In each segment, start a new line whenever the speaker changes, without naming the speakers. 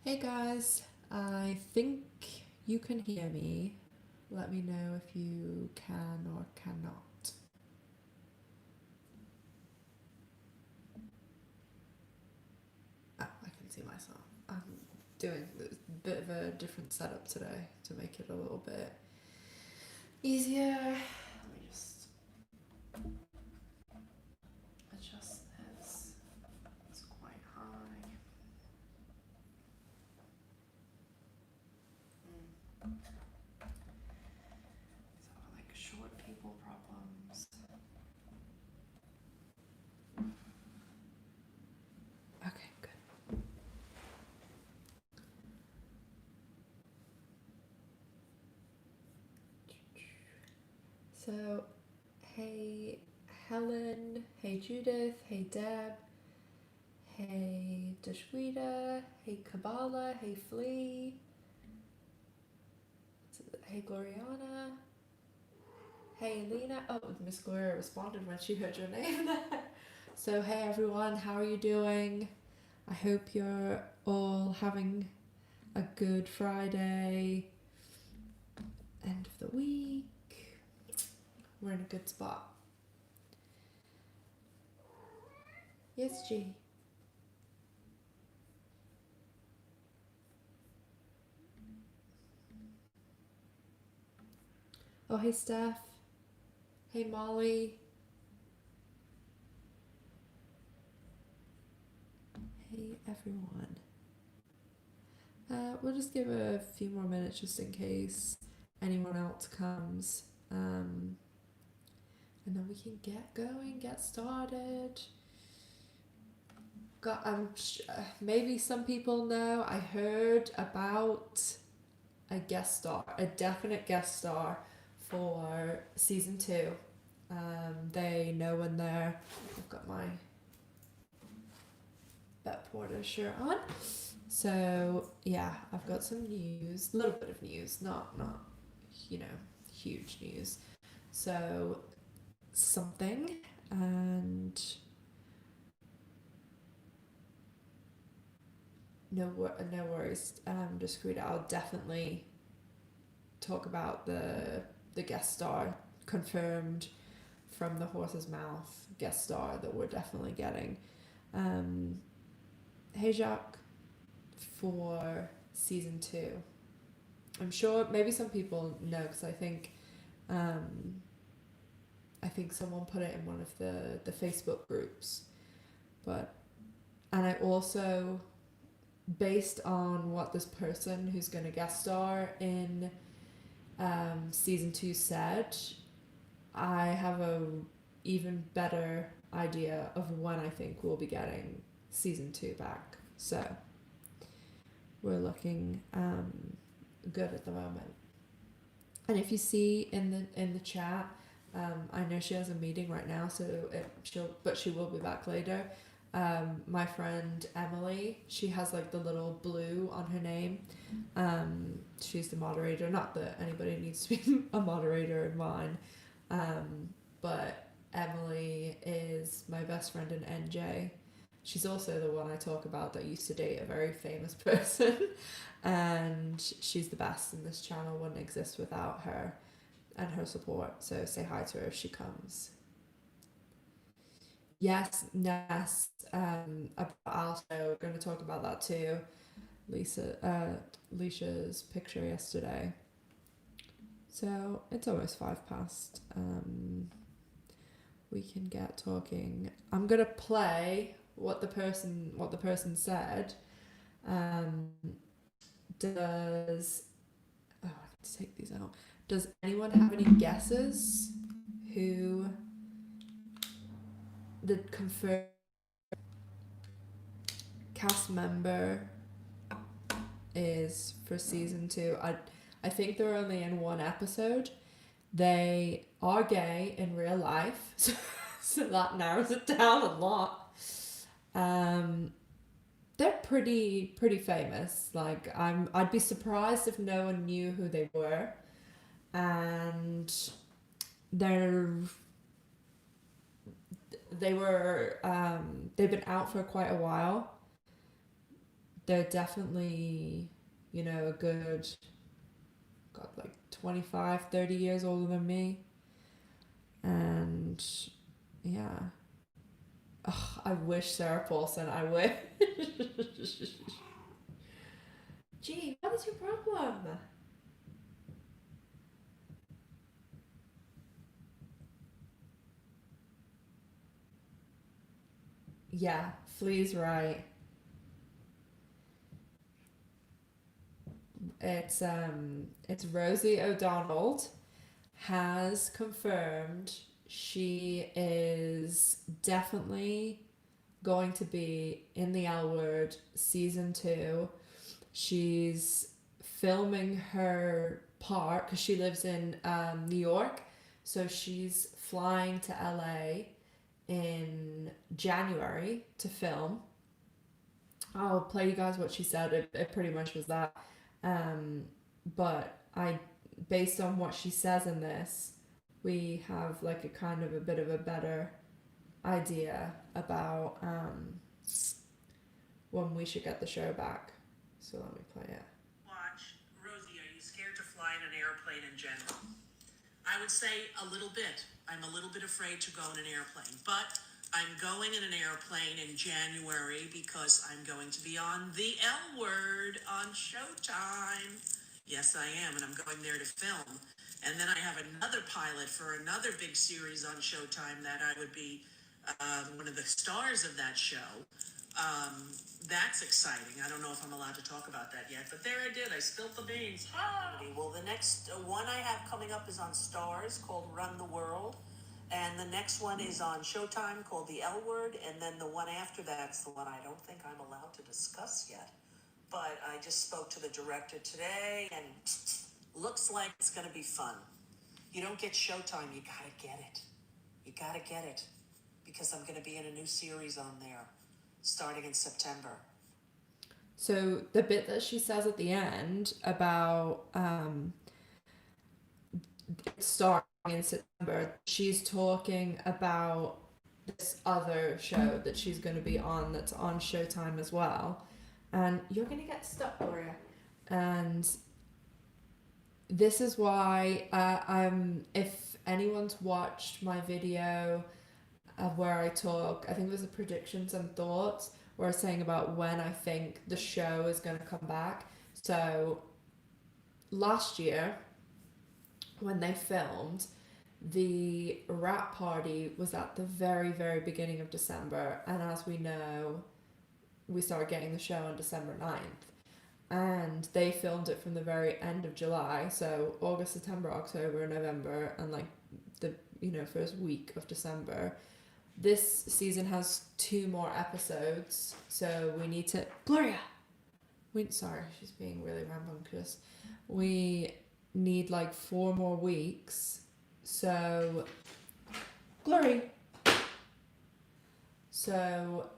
Hey guys, I think you can hear me. Let me know if you can or cannot. Oh, I can see myself. I'm doing a bit of a different setup today to make it a little bit easier. Let me just adjust this. It's quite high. So like short people problems. Okay, good. So, hey Helen, hey Judith, hey Deb, hey Dashwita, hey Kabbalah, hey Flea, hey Gloriana, hey Alina. Oh, Miss Gloria responded when she heard your name there. So, hey everyone, how are you doing? I hope you're all having a good Friday, end of the week. We're in a good spot. Yes, G. Oh, hey Steph. Hey Molly. Hey everyone. We'll just give a few more minutes just in case anyone else comes. And then we can get going, get started. Maybe some people know I heard about a guest star, a definite guest star for season 2. They know when they're. I've got my Bet Porter shirt on. So yeah, I've got some news, a little bit of news, not huge news. So something, and no worries, discreet. I'll definitely talk about the guest star confirmed from the horse's mouth guest star that we're definitely getting. Hey Jacques, for season 2. I'm sure maybe some people know because I think someone put it in one of the Facebook groups. And I also, based on what this person who's going to guest star in season 2 said, I have a even better idea of when I think we'll be getting season 2 back. So we're looking good at the moment. And if you see in the chat, I know she has a meeting right now, so she will be back later. My friend Emily, she has like the little blue on her name. She's the moderator. Not that anybody needs to be a moderator in mine, but Emily is my best friend in NJ. She's also the one I talk about that used to date a very famous person, and she's the best, and this channel wouldn't exist without her and her support. So say hi to her if she comes. Yes, Ness. Also, we're going to talk about that too. Leisha's picture yesterday. So it's almost 5 past. We can get talking. I'm gonna play what the person said. Does I need to take these out. Does anyone have any guesses who the confirmed cast member is for season 2? I think they're only in 1 episode. They are gay in real life, so that narrows it down a lot. They're pretty famous. Like I'd be surprised if no one knew who they were, and they've been out for quite a while. they're definitely, you know, a good, God, like 25, 30 years older than me. And yeah. Oh, I wish Sarah Paulson, I wish. Gee, what is your problem? Yeah, Flea's right. It's Rosie O'Donnell has confirmed she is definitely going to be in the L Word season 2. She's filming her part because she lives in New York, so she's flying to LA in January to film. I'll play you guys what she said. It pretty much was that. Um, but based on what she says in this, we have like a kind of a bit of a better idea about when we should get the show back. So let me play it.
Watch. Rosie, are you scared to fly in an airplane in general? I would say a little bit. I'm a little bit afraid to go in an airplane, but I'm going in an airplane in January because I'm going to be on the L Word on Showtime. Yes, I am, and I'm going there to film. And then I have another pilot for another big series on Showtime that I would be one of the stars of that show. That's exciting. I don't know if I'm allowed to talk about that yet, but there I did. I spilled the beans. Well, the next one I have coming up is on Stars called Run the World. And the next one is on Showtime called The L Word. And then the one after that's the one I don't think I'm allowed to discuss yet. But I just spoke to the director today and looks like it's going to be fun. You don't get Showtime, you got to get it. You got to get it. Because I'm going to be in a new series on there starting in September.
So the bit that she says at the end about starting in September, she's talking about this other show that she's going to be on that's on Showtime as well. And you're going to get stuck, Gloria. And this is why if anyone's watched my video of where I talk, I think it was the predictions and thoughts, where I was saying about when I think the show is going to come back. So last year, when they filmed, the wrap party was at the very, very beginning of December. And as we know, we started getting the show on December 9th. And they filmed it from the very end of July. So August, September, October, November, and like the, first week of December. This season has 2 more episodes, so we need to... Gloria! Sorry, she's being really rambunctious. We need like 4 more weeks, so... Glory! So,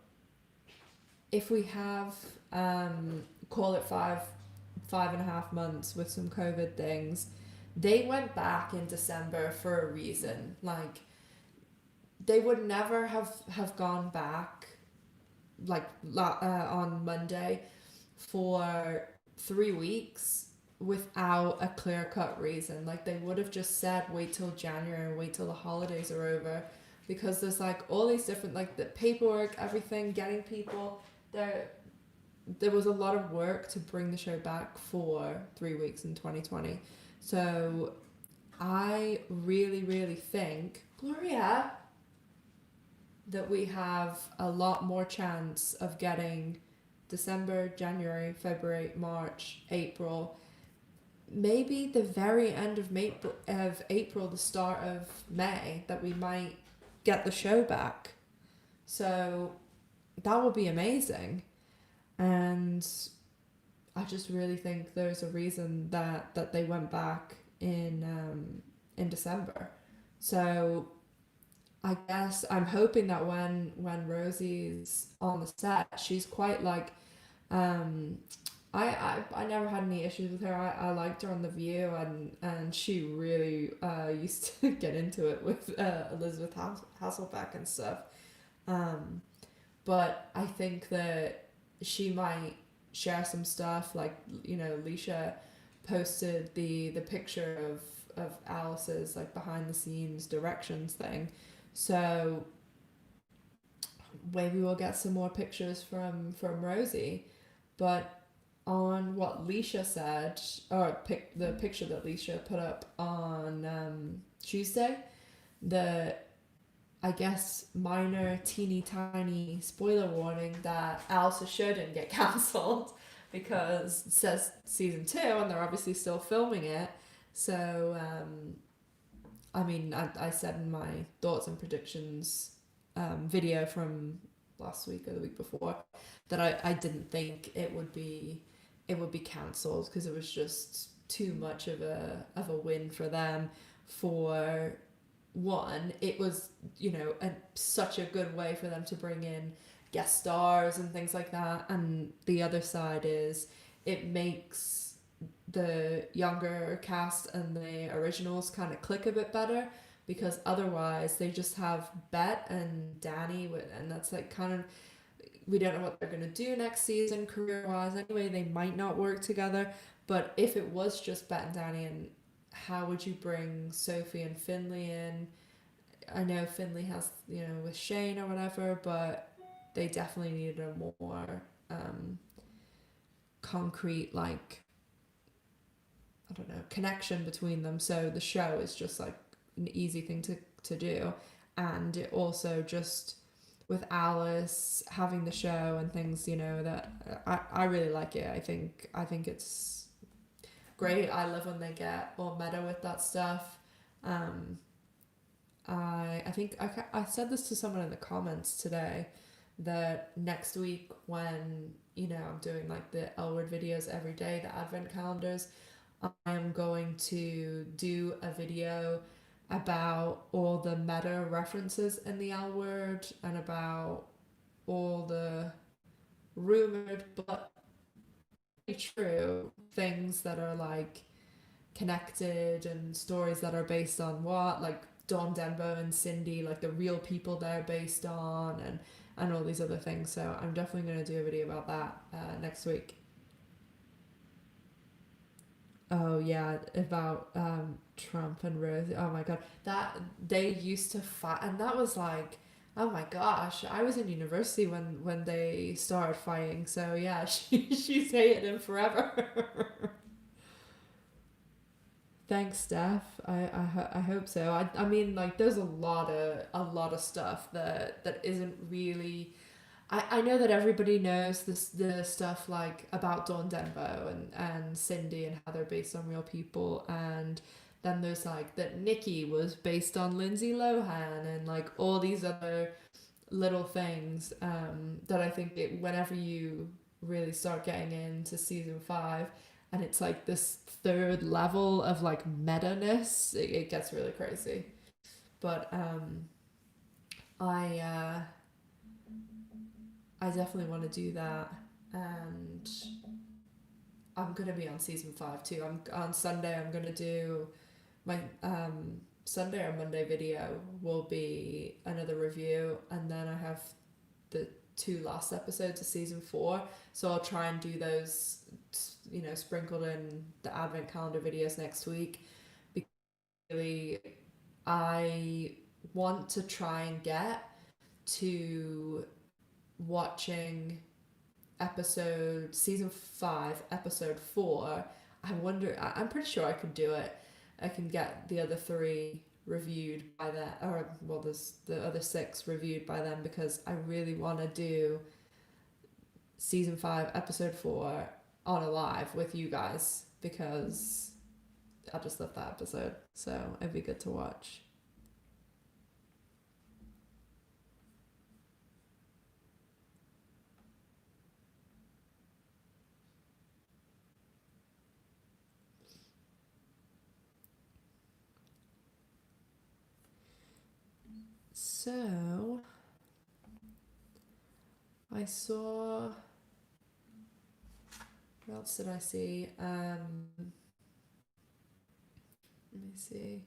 if we have, call it 5.5 months with some COVID things, they went back in December for a reason. Like, they would never have gone back like on Monday for 3 weeks without a clear-cut reason. Like, they would have just said wait till January and wait till the holidays are over, because there's like all these different, like the paperwork, everything, getting people there. There was a lot of work to bring the show back for 3 weeks in 2020. So I really, really think, Gloria, that we have a lot more chance of getting December, January, February, March, April, maybe the very end of April, the start of May, that we might get the show back. So that would be amazing. And I just really think there's a reason that they went back in December. So I guess I'm hoping that when Rosie's on the set, she's quite like, I never had any issues with her. I liked her on The View, and she really used to get into it with Elizabeth Hasselbeck and stuff. But I think that she might share some stuff. Like, you know, Leisha posted the picture of Alice's like behind the scenes directions thing. So maybe we'll get some more pictures from Rosie. But on what Leisha said, or the picture that Leisha put up on Tuesday, the I guess minor teeny tiny spoiler warning that Alice's show didn't get cancelled because it says season 2 and they're obviously still filming it. So I mean, I said in my thoughts and predictions video from last week or the week before that I didn't think it would be cancelled because it was just too much of a win for them. For one, it was, you know, such a good way for them to bring in guest stars and things like that, and the other side is it makes the younger cast and the originals kind of click a bit better, because otherwise they just have Bet and Danny and that's like kind of, we don't know what they're going to do next season career wise anyway. They might not work together, but if it was just Bet and Danny, and how would you bring Sophie and Finley in? I know Finley has, you know, with Shane or whatever, but they definitely needed a more concrete, like, I don't know, connection between them. So the show is just like an easy thing to do. And it also just, with Alice having the show and things, you know, that I really like it. I think it's great. I love when they get all meta with that stuff. I think I said this to someone in the comments today, that next week when, you know, I'm doing like the L word videos every day, the advent calendars, I am going to do a video about all the meta references in the L word and about all the rumored but true things that are like connected and stories that are based on what, like Dawn Denbo and Cindy, like the real people they're based on, and all these other things. So I'm definitely going to do a video about that next week. Oh yeah, about Trump and Rosie. Oh my god, that they used to fight, and that was like, oh my gosh, I was in university when they started fighting. So yeah, she's hated him forever. Thanks, Steph. I hope so. I mean, like, there's a lot of stuff that isn't really. I know that everybody knows the stuff like about Dawn Denbo and Cindy and how they're based on real people, and then there's like that Nikki was based on Lindsay Lohan, and like all these other little things that I think whenever you really start getting into season 5 and it's like this third level of like meta-ness, it gets really crazy. But I definitely want to do that, and I'm gonna be on season 5 too. I'm on Sunday. I'm gonna do my Sunday or Monday video will be another review, and then I have the 2 last episodes of season 4. So I'll try and do those, you know, sprinkled in the advent calendar videos next week. Because really, I want to try and get to watching season 5 episode 4. I'm pretty sure I could do it. I can get the other 3 reviewed by that, or well, there's the other 6 reviewed by them, because I really want to do season 5 episode 4 on a live with you guys, because I just love that episode, so it'd be good to watch. So I saw, what else did I see? Let me see.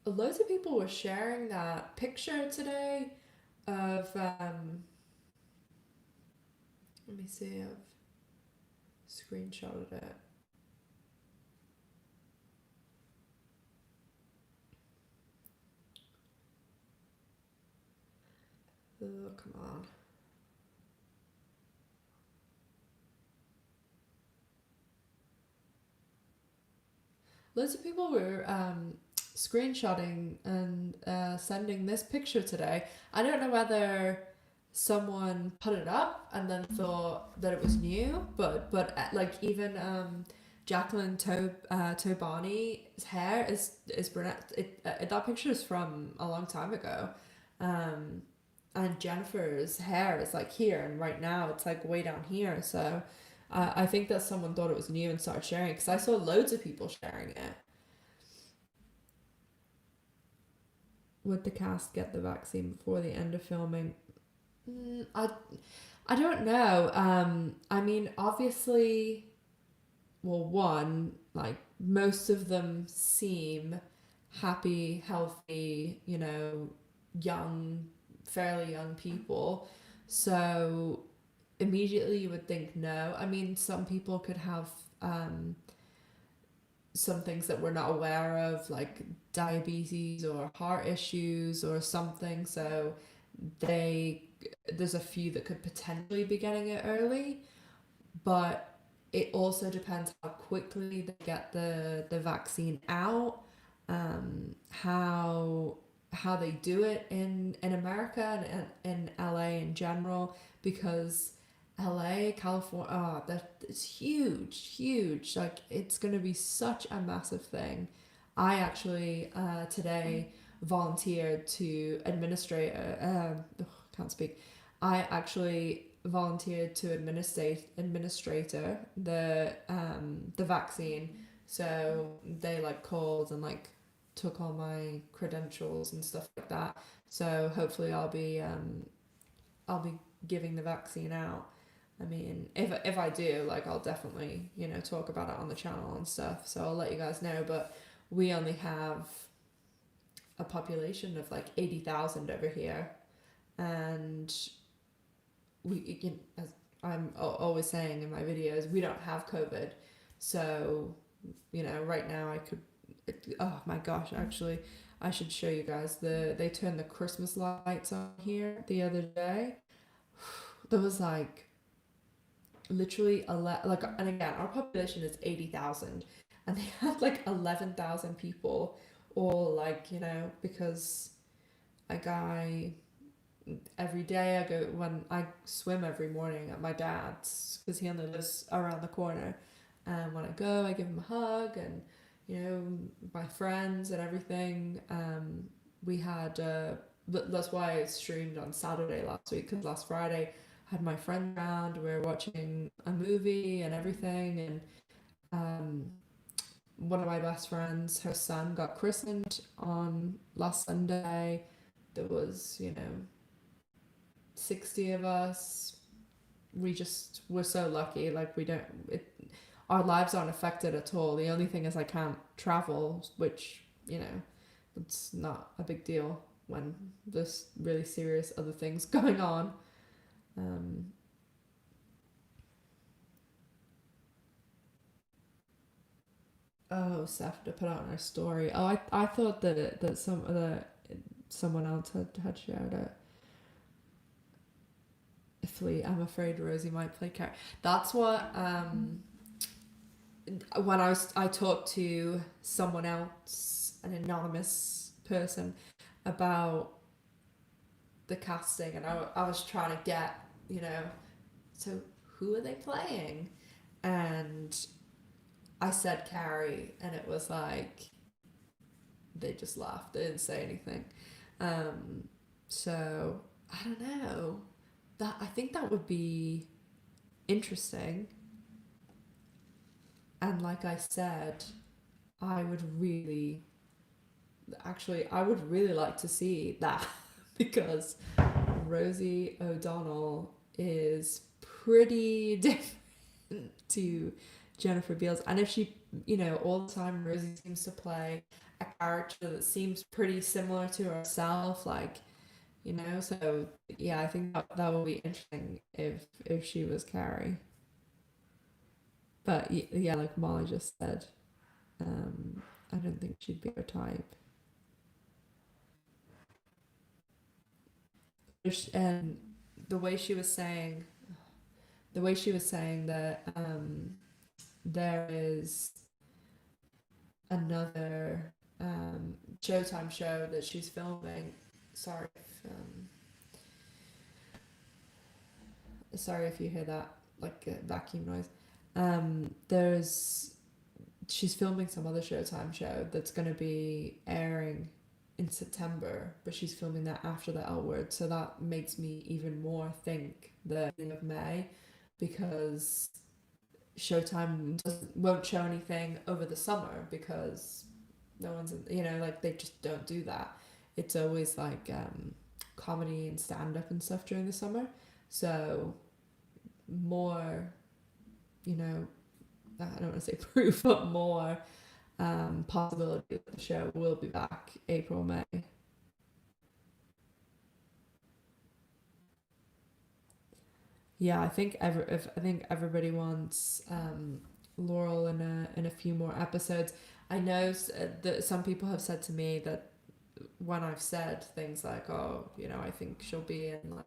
Loads of people were sharing that picture today of Let me see. I've screenshotted it. Oh, come on. Loads of people were screenshotting and sending this picture today. I don't know whether someone put it up and then thought that it was new, but like even Jacqueline Tobani's hair is brunette. That picture is from a long time ago, and Jennifer's hair is like here, and right now it's like way down here. So I think that someone thought it was new and started sharing it because I saw loads of people sharing it. Would the cast get the vaccine before the end of filming? I don't know. I mean, obviously, well, one, like most of them seem happy, healthy, you know, young, fairly young people. So immediately you would think no. I mean, some people could have some things that we're not aware of, like diabetes or heart issues or something. So there's a few that could potentially be getting it early, but it also depends how quickly they get the vaccine out, how they do it in America and in LA in general, because LA, California, oh, that's huge. Like it's gonna be such a massive thing. I actually today volunteered to administrate. Can't speak. I actually volunteered to administrator the vaccine. So they like called and like took all my credentials and stuff like that. So hopefully I'll be giving the vaccine out. I mean, if I do, like, I'll definitely, you know, talk about it on the channel and stuff. So I'll let you guys know. But we only have a population of like 80,000 over here, and we, you know, as I'm always saying in my videos, we don't have COVID. So, you know, right now I could. Oh my gosh! Actually, I should show you guys they turned the Christmas lights on here the other day. There was like literally and again our population is 80,000 and they had like 11,000 people all like, you know, because a guy every day I go when I swim every morning at my dad's because he only lives around the corner, and when I go I give him a hug, and you know my friends and everything. We had that's why I streamed on Saturday last week, because last Friday had my friend around. We were watching a movie and everything, and one of my best friends, her son got christened on last Sunday. There was, you know, 60 of us. We're so lucky. Like we don't, our lives aren't affected at all. The only thing is I can't travel, which, you know, it's not a big deal when there's really serious other things going on. Oh, Seth to put out in our story. Oh, I thought that someone else had shared it. Fleet, I'm afraid Rosie might play Carrie. That's what when I talked to someone else, an anonymous person, about the casting, and I was trying to get, you know, so who are they playing? And I said Carrie, and it was like they just laughed. They didn't say anything. So I don't know. That I think that would be interesting. And like I said, I would really like to see that because Rosie O'Donnell is pretty different to Jennifer Beals. And if she, you know, all the time Rosie seems to play a character that seems pretty similar to herself, like, you know. So yeah, I think that would be interesting if she was Carrie. But yeah, like Molly just said, I don't think she'd be her type. And the way she was saying, the way she was saying that there is another Showtime show that she's filming. Sorry, sorry if you hear that like a vacuum noise. There's she's filming some other Showtime show that's going to be airing in September, but she's filming that after the L Word, so that makes me even more think the beginning of May, because Showtime won't show anything over the summer because no one's like they just don't do that. It's always like comedy and stand up and stuff during the summer, so more, you know, I don't want to say proof, but more possibility that the show will be back April, May. Yeah, I think everybody wants Laurel in a few more episodes. I know that some people have said to me that when I've said things like, oh, you know, I think she'll be in, like,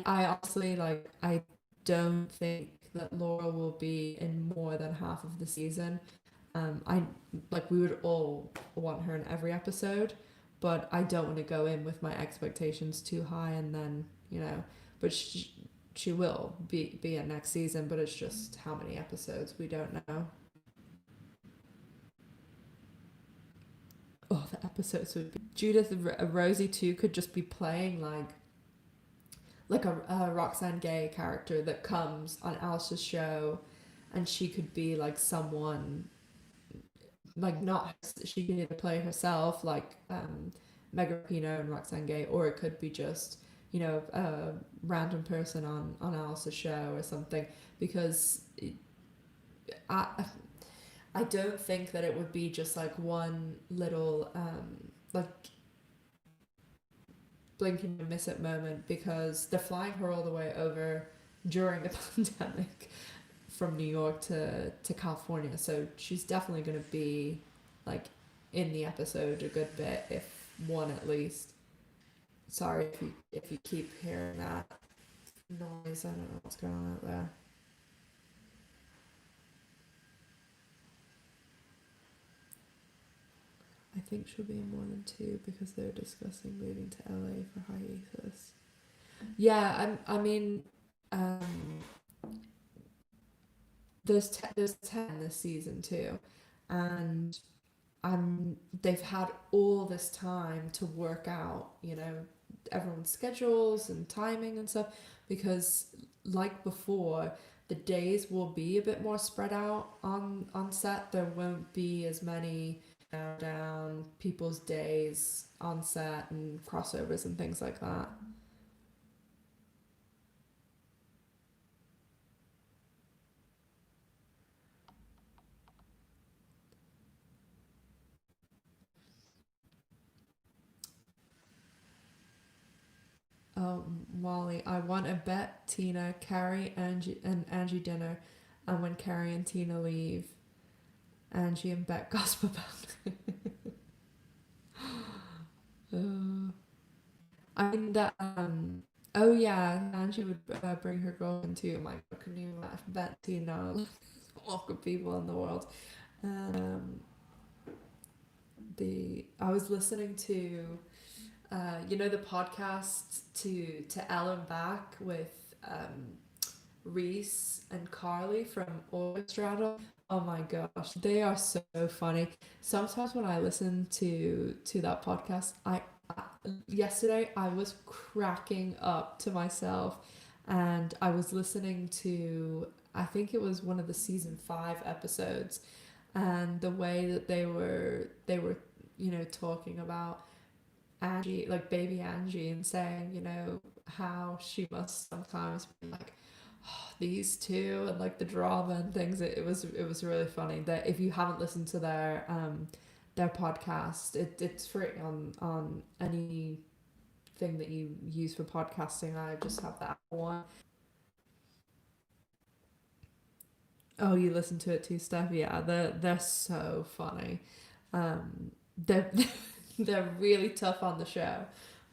I honestly, like, I don't think that Laurel will be in more than half of the season. I like we would all want her in every episode, but I don't want to go in with my expectations too high and then, you know, but she will be in next season, but it's just how many episodes we don't know. Oh, the episodes would be Judith Rosie too could just be playing like a Roxanne Gay character that comes on Alice's show, and she could be like someone like not she can either play herself like Megan Rapinoe and Roxanne Gay, or it could be just, you know, a random person on Alice's show or something, because I I don't think that it would be just like one little like blink and miss it moment, because they're flying her all the way over during a pandemic from New York to California, so she's definitely going to be like in the episode a good bit, if one at least. Sorry if you keep hearing that noise. I don't know what's going on out there. I think she'll be in more than two because they're discussing moving to LA for hiatus. Yeah, I mean, um, there's 10 this season too, and they've had all this time to work out, you know, everyone's schedules and timing and stuff, because like before, the days will be a bit more spread out on set. There won't be as many down people's days on set and crossovers and things like that. Oh, Molly, I want a Bet, Tina, Carrie, Angie dinner, and when Carrie and Tina leave, Angie and Bet gossip about it. uh, I mean that. Oh yeah, Angie would bring her girlfriend too. My God, can you imagine Bet, Tina, awkward people in the world? Um, I was listening to you know, the podcast to Ellen back with Reese and Carly from Orchestrada. Oh my gosh, they are so funny. Sometimes when I listen to that podcast, I yesterday I was cracking up to myself, and I was listening to, I think it was one of the season 5 episodes, and the way that they were, you know, talking about Angie, like baby Angie, and saying, you know, how she must sometimes be like, oh, these two, and like the drama and things. It was really funny. That if you haven't listened to their podcast, it's free on any thing that you use for podcasting. I just have that one. Oh, you listen to it too, Steph? Yeah, they're so funny. They're they're really tough on the show,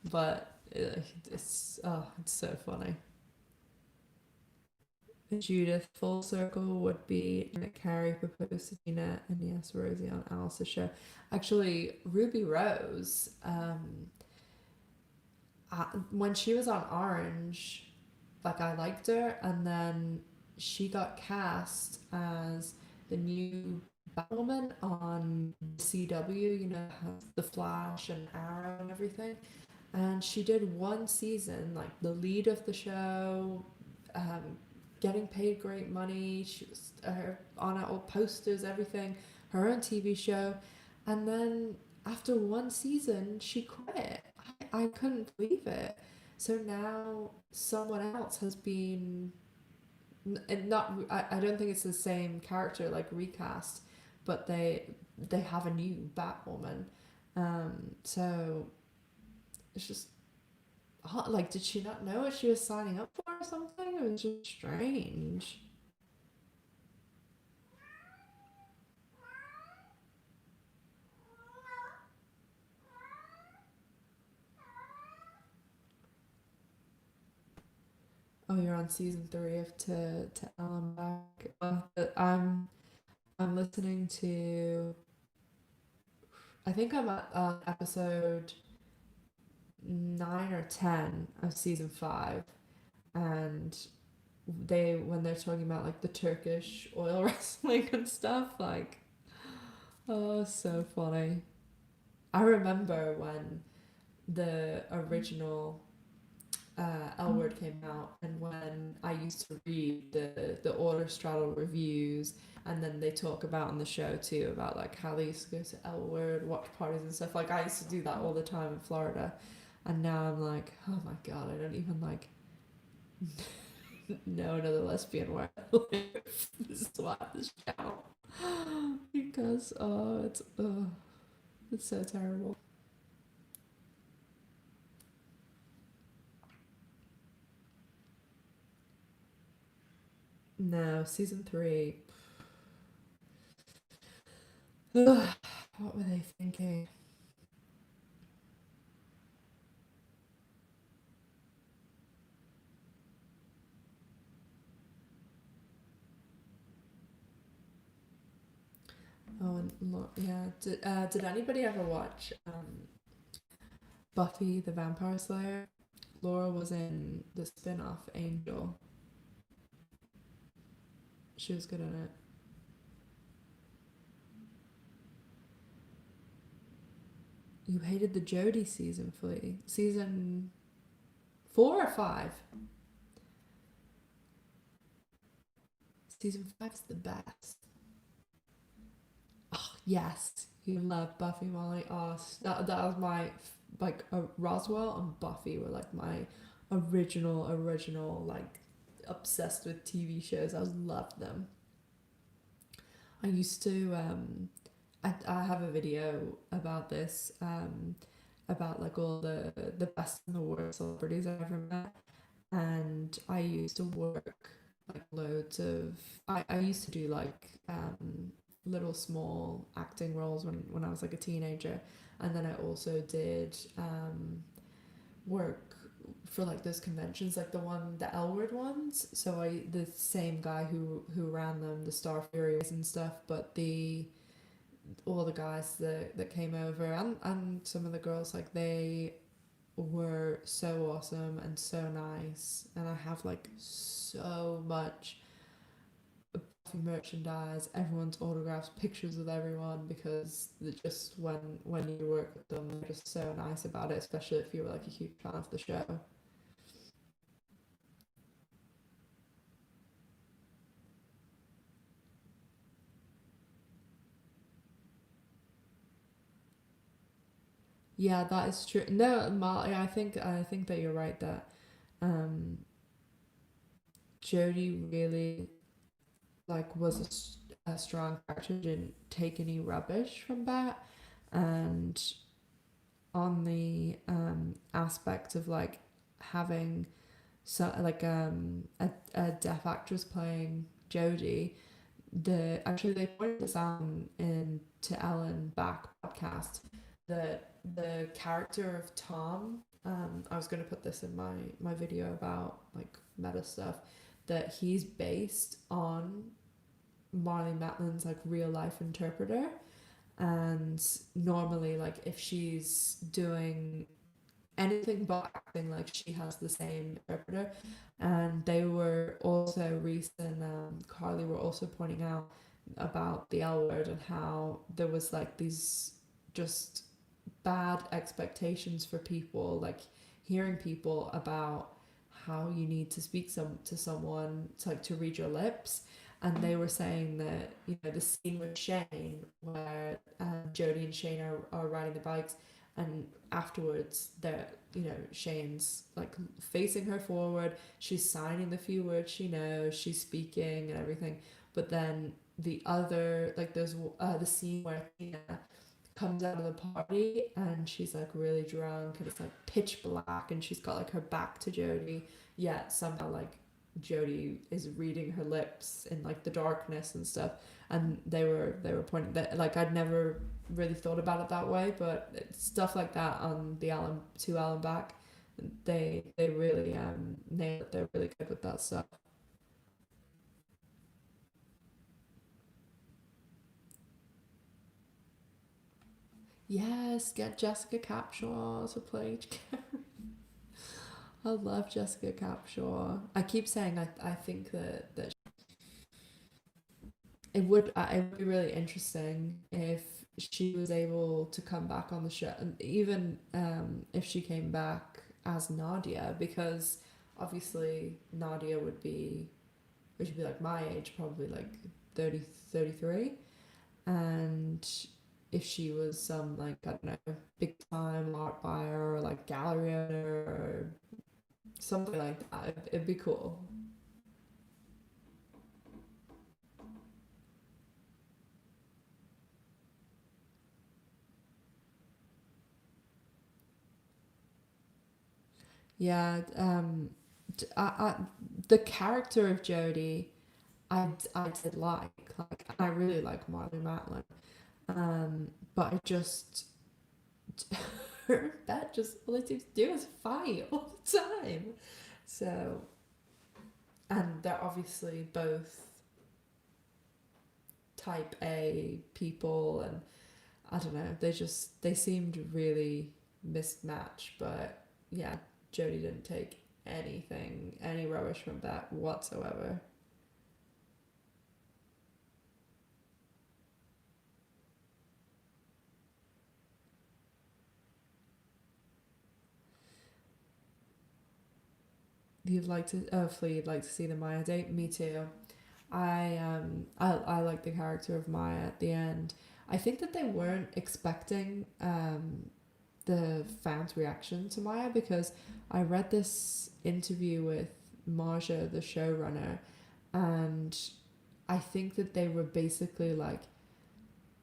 but it's so funny. Judith Full Circle would be Nick Carey proposed to Tina, and yes, Rosie on Alice's show. Actually, Ruby Rose, when she was on Orange, like I liked her, and then she got cast as the new Batwoman on CW. You know, has the Flash and Arrow and everything. And she did one season, like the lead of the show, um, getting paid great money. She was on all posters, everything. Her own TV show, and then after one season, she quit. I couldn't believe it. So now someone else has been, and not. I don't think it's the same character, like recast, but they have a new Batwoman. So it's just like, did she not know what she was signing up for or something? It was just strange. Oh, you're on season 3 of to Ellen back. I'm listening to. I think I'm at episode 9 or 10 of season 5, and when they're talking about like the Turkish oil wrestling and stuff, like, oh, so funny. I remember when the original L Word came out, and when I used to read the Order Straddle reviews, and then they talk about on the show too about like how they used to go to L Word watch parties and stuff. Like I used to do that all the time in Florida, and now I'm like, oh my god, I don't even like know another lesbian where I live. This is why this channel because it's so terrible. No, season 3. Ugh, what were they thinking? Oh, and yeah. Did anybody ever watch Buffy the Vampire Slayer? Laura was in the spin off Angel. She was good in it. You hated the Jodie season, Flea. Season 4 or 5? Season 5 is the best. Oh, yes. You love Buffy, Molly. Oh, that was my, like, Roswell and Buffy were like my original, like, obsessed with TV shows. I loved them. I used to, I have a video about this, about like all the best and the worst celebrities I've ever met. And I used to work like loads of, I used to do like little small acting roles when I was like a teenager. And then I also did work for like those conventions, like the L Word ones. So the same guy who ran them, the Star Furies and stuff, but all the guys that came over, and some of the girls, like they were so awesome and so nice, and I have like so much merchandise, everyone's autographs, pictures with everyone, because just when you work with them, they're just so nice about it, especially if you were like a huge fan of the show. Yeah, that is true. No, Molly, I think that you're right that um Jodie really like was a strong character, didn't take any rubbish from that, and on the aspect of like having so like a deaf actress playing Jodie. Actually they pointed this out in to Ellen Back podcast that the character of Tom, I was going to put this in my video about like meta stuff, that he's based on Marley Matlin's like real life interpreter. And normally like if she's doing anything but acting, like she has the same interpreter. And they were also, Reese and Carly were also pointing out about the L word and how there was like these just bad expectations for people, like hearing people about how you need to speak to someone to like to read your lips. And they were saying that, you know, the scene with Shane where Jodie and Shane are riding the bikes, and afterwards they're, you know, Shane's like facing her forward, she's signing the few words she knows, she's speaking and everything. But then the other, like there's the scene where Tina comes out of the party and she's like really drunk and it's like pitch black and she's got like her back to Jodie, yet somehow like Jodie is reading her lips in like the darkness and stuff. And they were pointing that, like, I'd never really thought about it that way, but stuff like that on the Alan Back, they really nailed it. They're really good with that stuff. Yes, get Jessica Capshaw to play Carrie. I love Jessica Capshaw. I keep saying I think that it would be really interesting if she was able to come back on the show, and even if she came back as Nadia, because obviously Nadia would be like my age, probably like 30, 33. And if she was some like, I don't know, big time art buyer or like gallery owner or something like that, it'd be cool. Yeah, the character of Jodie, I did like I really like Marley Matlin, but I just her that just all it seems to do is fight all the time. So, and they're obviously both type A people, and I don't know, they seemed really mismatched, but yeah, Jodie didn't take any rubbish from that whatsoever. Hopefully you'd like to see the Maya date. Me too. I like the character of Maya at the end. I think that they weren't expecting the fans' reaction to Maya, because I read this interview with Marja, the showrunner, and I think that they were basically like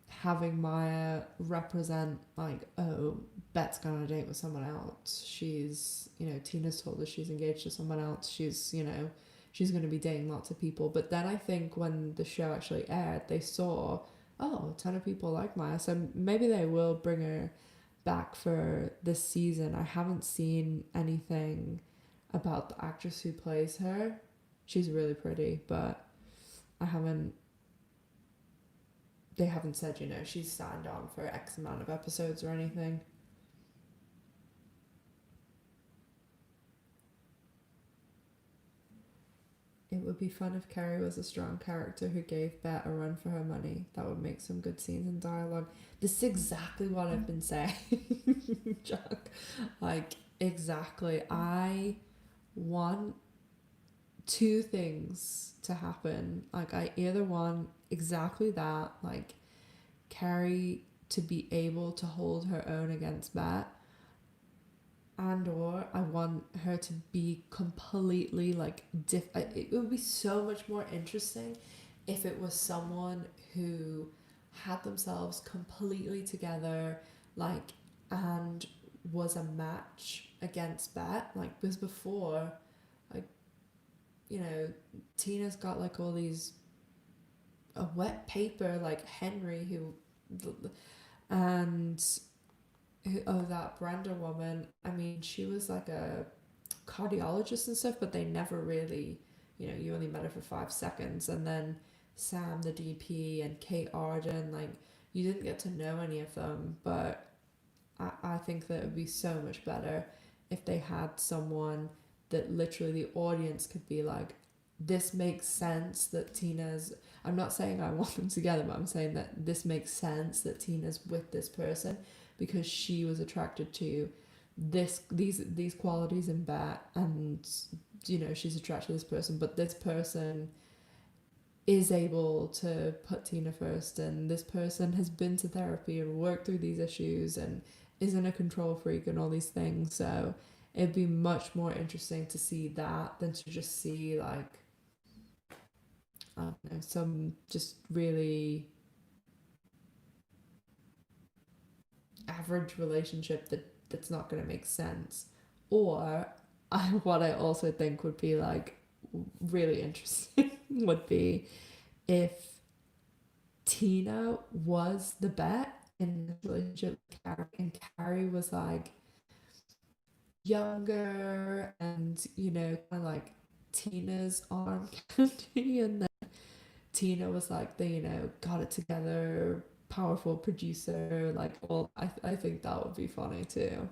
having Maya represent like, oh, Bet's gone on a date with someone else. She's, you know, Tina's told us she's engaged to someone else. She's, you know, she's going to be dating lots of people. But then I think when the show actually aired, they saw, oh, a ton of people like Maya. So maybe they will bring her back for this season. I haven't seen anything about the actress who plays her. She's really pretty, but I haven't they haven't said, you know, she's signed on for X amount of episodes or anything. It would be fun if Carrie was a strong character who gave Bet a run for her money. That would make some good scenes and dialogue. This is exactly what I've been saying, Chuck. Like, exactly. I want two things to happen. Like, I either want exactly that, like Carrie to be able to hold her own against Bet, and or I want her to be completely like it would be so much more interesting if it was someone who had themselves completely together, like, and was a match against Bet. Like, because before, like, you know, Tina's got like all these a wet paper, like Henry, who, and oh, that Brenda woman. I mean, she was like a cardiologist and stuff, but they never really, you know, you only met her for 5 seconds. And then Sam, the DP, and Kate Arden, like, you didn't get to know any of them, but I think that it would be so much better if they had someone that literally the audience could be like, this makes sense that Tina's, I'm not saying I want them together, but I'm saying that this makes sense that Tina's with this person because she was attracted to these qualities in Bet, and you know, she's attracted to this person, but this person is able to put Tina first, and this person has been to therapy and worked through these issues and isn't a control freak and all these things. So it'd be much more interesting to see that than to just see like, I don't know, some just really average relationship that's not going to make sense. Or what I also think would be like really interesting would be if Tina was the Bet in the relationship with Carrie, and Carrie was like younger and, you know, kind of like Tina's arm candy, and then Tina was like the, you know, got it together, powerful producer, like all. I think that would be funny too.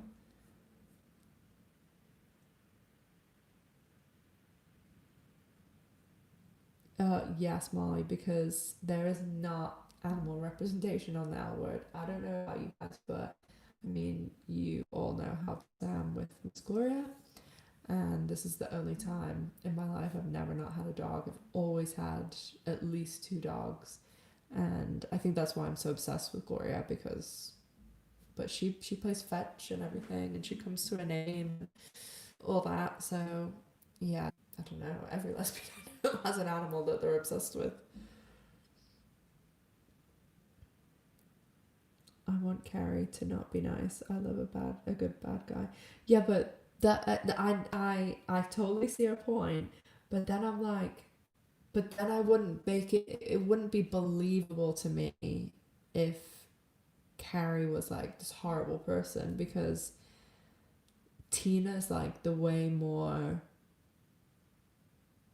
Yes, Molly, because there is not animal representation on the L Word. I don't know about you guys, but I mean, you all know how I am with Miss Gloria, and this is the only time in my life I've never not had a dog. I've always had at least 2 dogs, and I think that's why I'm so obsessed with Gloria because, but she plays fetch and everything, and she comes to a name, all that. So yeah, I don't know. Every lesbian has an animal that they're obsessed with. I want Carrie to not be nice. I love a good bad guy. Yeah, but that I totally see her point. But then I'm like, but then I wouldn't make it. It wouldn't be believable to me if Carrie was like this horrible person, because Tina's like the way more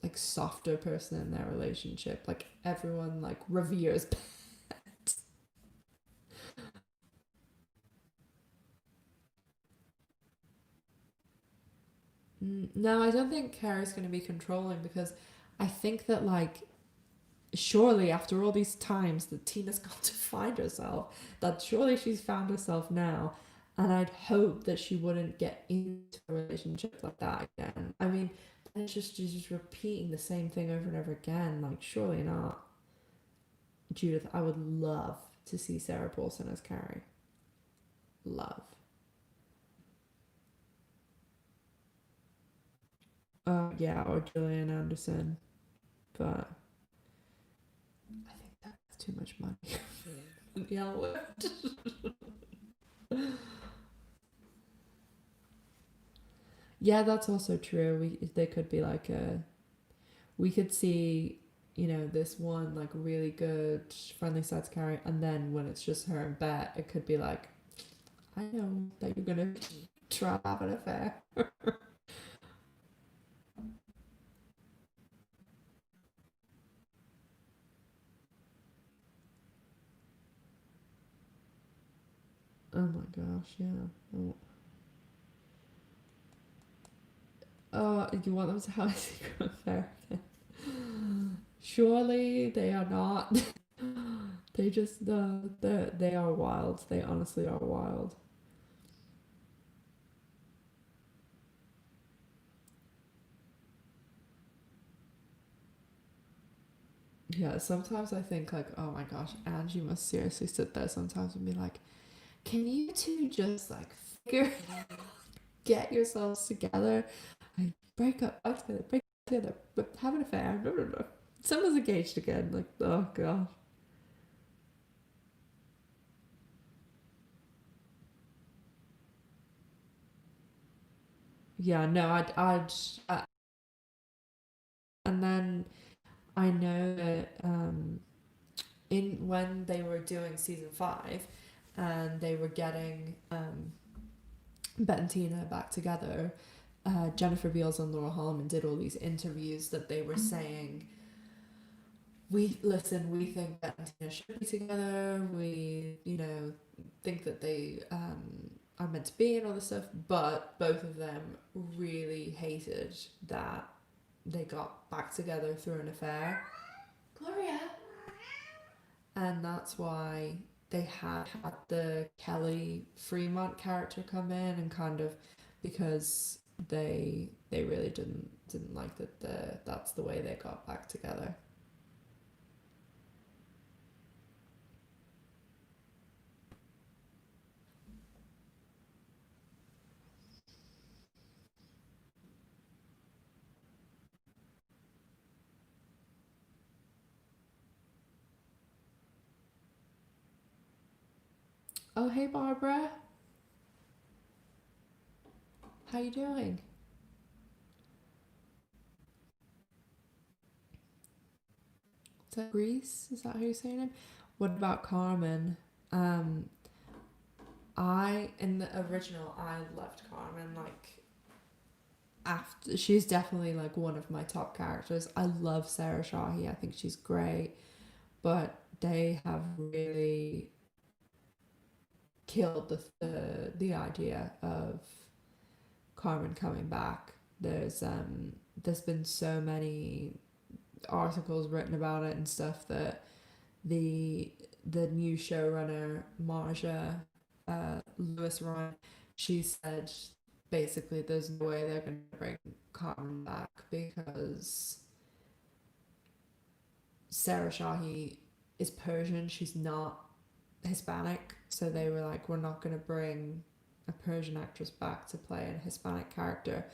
like softer person in their relationship. Like everyone like reveres. No, I don't think Carrie's going to be controlling, because I think that like surely after all these times that Tina's got to find herself, that surely she's found herself now, and I'd hope that she wouldn't get into a relationship like that again. I mean, it's just she's just repeating the same thing over and over again. Like surely not. Judith, I would love to see Sarah Paulson as Carrie. Love. Yeah, or Gillian Anderson, but I think that's too much money. Yeah, yeah, that's also true. They could be like a, we could see, you know, this one like really good friendly sides Carrie, and then when it's just her and Bet, it could be like, I know that you're gonna try to have an affair. Oh my gosh, yeah. Oh, you want them to have a secret affair? Surely they are not. They just they are wild. They honestly are wild. Yeah, sometimes I think like, oh my gosh, Angie must seriously sit there sometimes and be like, can you two just like figure get yourselves together? Like break up together, break up together, but have an affair. No, no, no. Someone's engaged again. Like, oh gosh. yeah, no, and then I know that in when they were doing season 5, and they were getting Bet and Tina back together, Jennifer Beals and Laura Holman did all these interviews that they were saying, we think Bet and Tina should be together. We, think that they are meant to be and all this stuff. But both of them really hated that they got back together through an affair. Gloria. And that's why they had the Kelly Fremont character come in, and kind of, because they really didn't like that that's the way they got back together. Oh, hey Barbara, how you doing? Is that Greece? Is that how you're saying it? What about Carmen? Um, I in the original I loved Carmen. Like, after, she's definitely like one of my top characters. I love Sarah Shahi. I think she's great, but they have really killed the idea of Carmen coming back. There's been so many articles written about it and stuff that the new showrunner Marja Lewis Ryan, she said basically there's no way they're going to bring Carmen back because Sarah Shahi is Persian. She's not Hispanic, so they were like, we're not going to bring a Persian actress back to play a Hispanic character.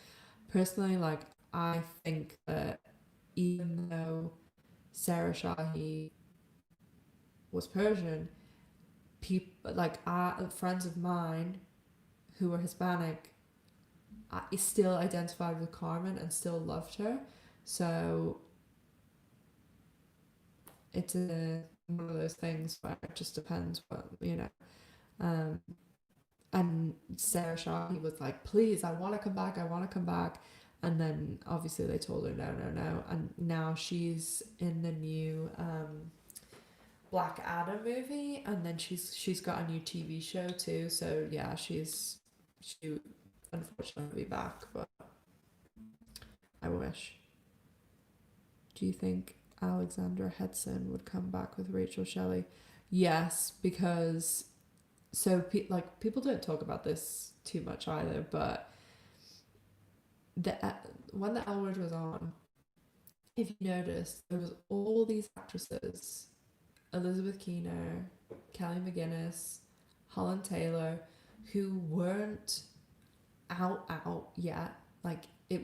Personally, like, I think that even though Sarah Shahi was Persian, people like friends of mine who were Hispanic, I still identified with Carmen and still loved her. So it's one of those things where it just depends what Um, and Sarah Shahi was like, please, I want to come back, I want to come back. And then obviously they told her no, no, no. And now she's in the new Black Adam movie, and then she's got a new TV show too. So yeah, she unfortunately will be back, but I wish. Do you think Alexandra Hedson would come back with Rachel Shelley? Yes, because people don't talk about this too much either, but the when the L Word was on, if you noticed, there was all these actresses: Elizabeth Keener, Kelly McGinnis, Holland Taylor, who weren't out yet. Like, it,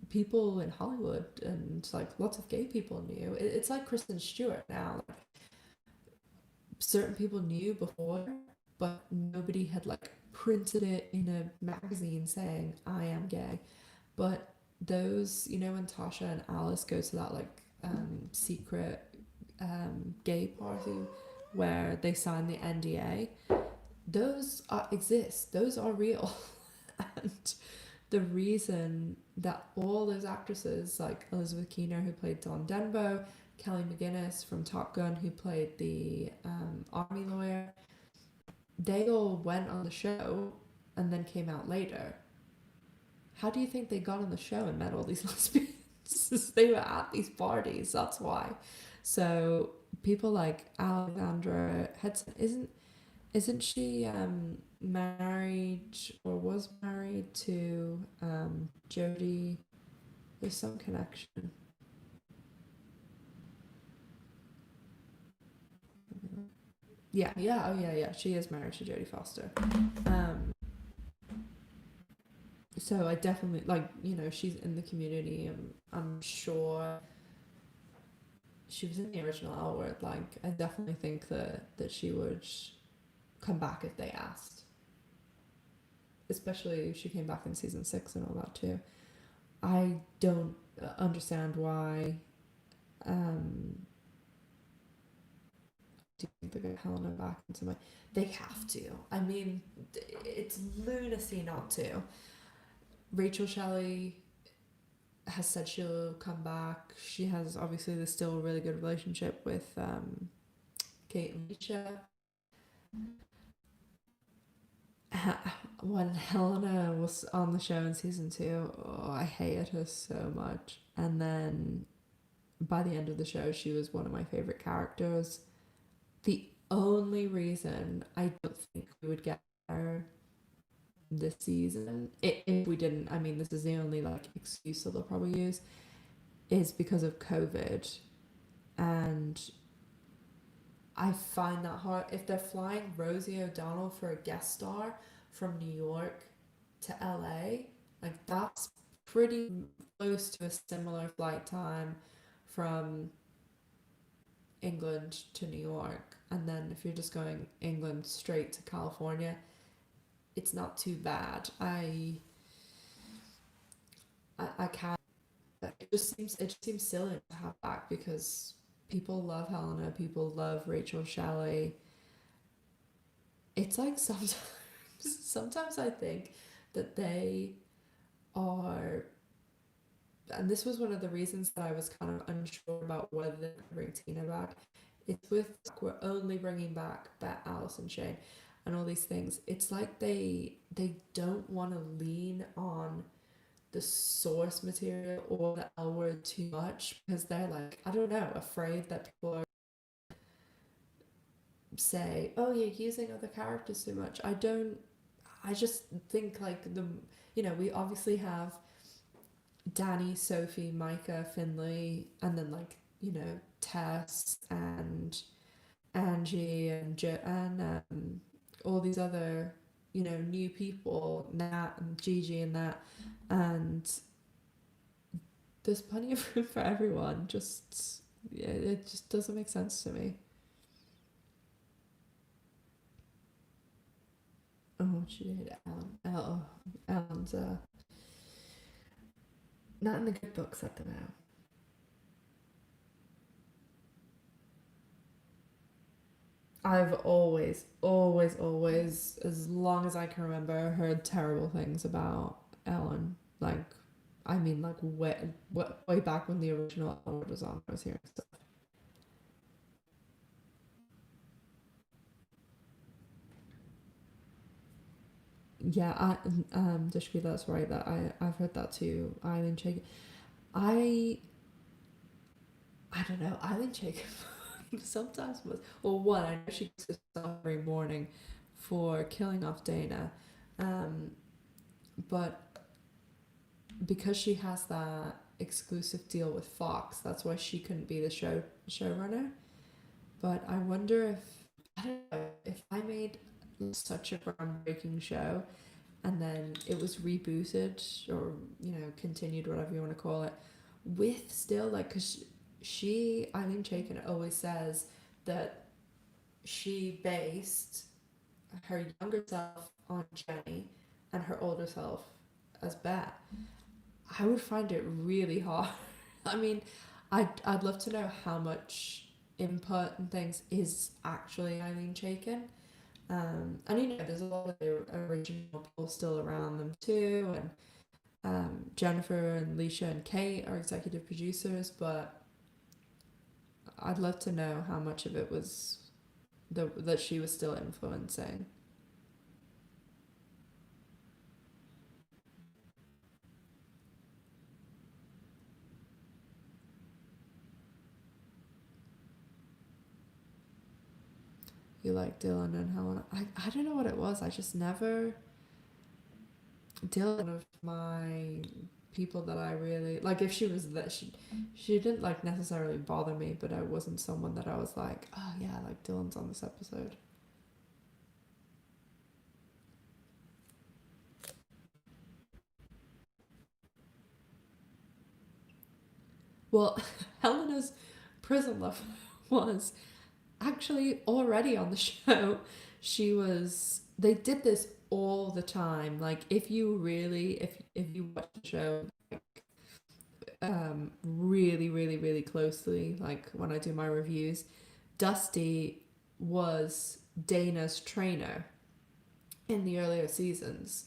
people in Hollywood and like lots of gay people knew. It's like Kristen Stewart now. Like, certain people knew before, but nobody had like printed it in a magazine saying I am gay. But those, when Tasha and Alice go to that like secret gay party where they sign the NDA, those exist. Those are real. And the reason that all those actresses, like Elizabeth Keener, who played Dawn Denbo, Kelly McGinnis from Top Gun, who played the army lawyer, they all went on the show and then came out later. How do you think they got on the show and met all these lesbians? They were at these parties, that's why. So people like Alexandra Hedson, isn't she married or was married to Jodie? There's some connection. Yeah, yeah, oh yeah. She is married to Jodie Foster. So I definitely she's in the community, and I'm sure she was in the original L Word. Like, I definitely think that she would come back if they asked. especially she came back in season 6 and all that too. I don't understand why. Do you think they're gonna Helena back into my? They have to. I mean, it's lunacy not to. Rachel Shelley has said she'll come back. She has obviously still a really good relationship with Kate and Alicia. When Helena was on the show in season 2, oh, I hated her so much. And then by the end of the show, she was one of my favorite characters. The only reason I don't think we would get her this season, if we didn't, I mean, this is the only like excuse that they'll probably use, is because of COVID. And I find that hard. If they're flying Rosie O'Donnell for a guest star from New York to LA, like that's pretty close to a similar flight time from England to New York. And then if you're just going England straight to California, it's not too bad. I can't. It just seems silly to have back because people love Helena, people love Rachel Shelley. It's like sometimes I think that they are, and this was one of the reasons that I was kind of unsure about whether they could bring Tina back. It's with we're only bringing back Alice and Shane and all these things. It's like they don't want to lean on the source material or the L word too much because they're like, I don't know, afraid that people are say, oh, you're using other characters too much. I just think like we obviously have Danny, Sophie, Micah, Finley, and then like, Tess and Angie and all these other, new people, Nat and Gigi and that, and there's plenty of room for everyone. Just it just doesn't make sense to me. Oh, she did Ellen's not in the good books at the now. I've always, always, always, as long as I can remember, heard terrible things about Ellen. Like, I mean, like way back when the original Ellen was on, I was hearing stuff. Yeah, Dishki, that's right. That I've heard that too. Eileen Chaikin. I I don't know. Eileen Chaikin sometimes was one. I know she goes to every morning for killing off Dana, but because she has that exclusive deal with Fox, that's why she couldn't be the showrunner. But I wonder if I don't know if I made such a groundbreaking show and then it was rebooted or continued, whatever you want to call it, with still like, because she Eileen Chaikin always says that she based her younger self on Jenny and her older self as Beth. I would find it really hard. I mean, I'd love to know how much input and things is actually Eileen Chaikin. And there's a lot of the original people still around them too, and Jennifer and Leisha and Kate are executive producers, but I'd love to know how much of it was that she was still influencing. You like Dylan and Helena? I don't know what it was. I just never. Dylan of my people that I really like. If she was that, she didn't like necessarily bother me, but I wasn't someone that I was like, oh yeah, like Dylan's on this episode. Well, Helena's prison love was actually already on the show, they did this all the time. Like if you watch the show really, really, really closely, like when I do my reviews, Dusty was Dana's trainer in the earlier seasons,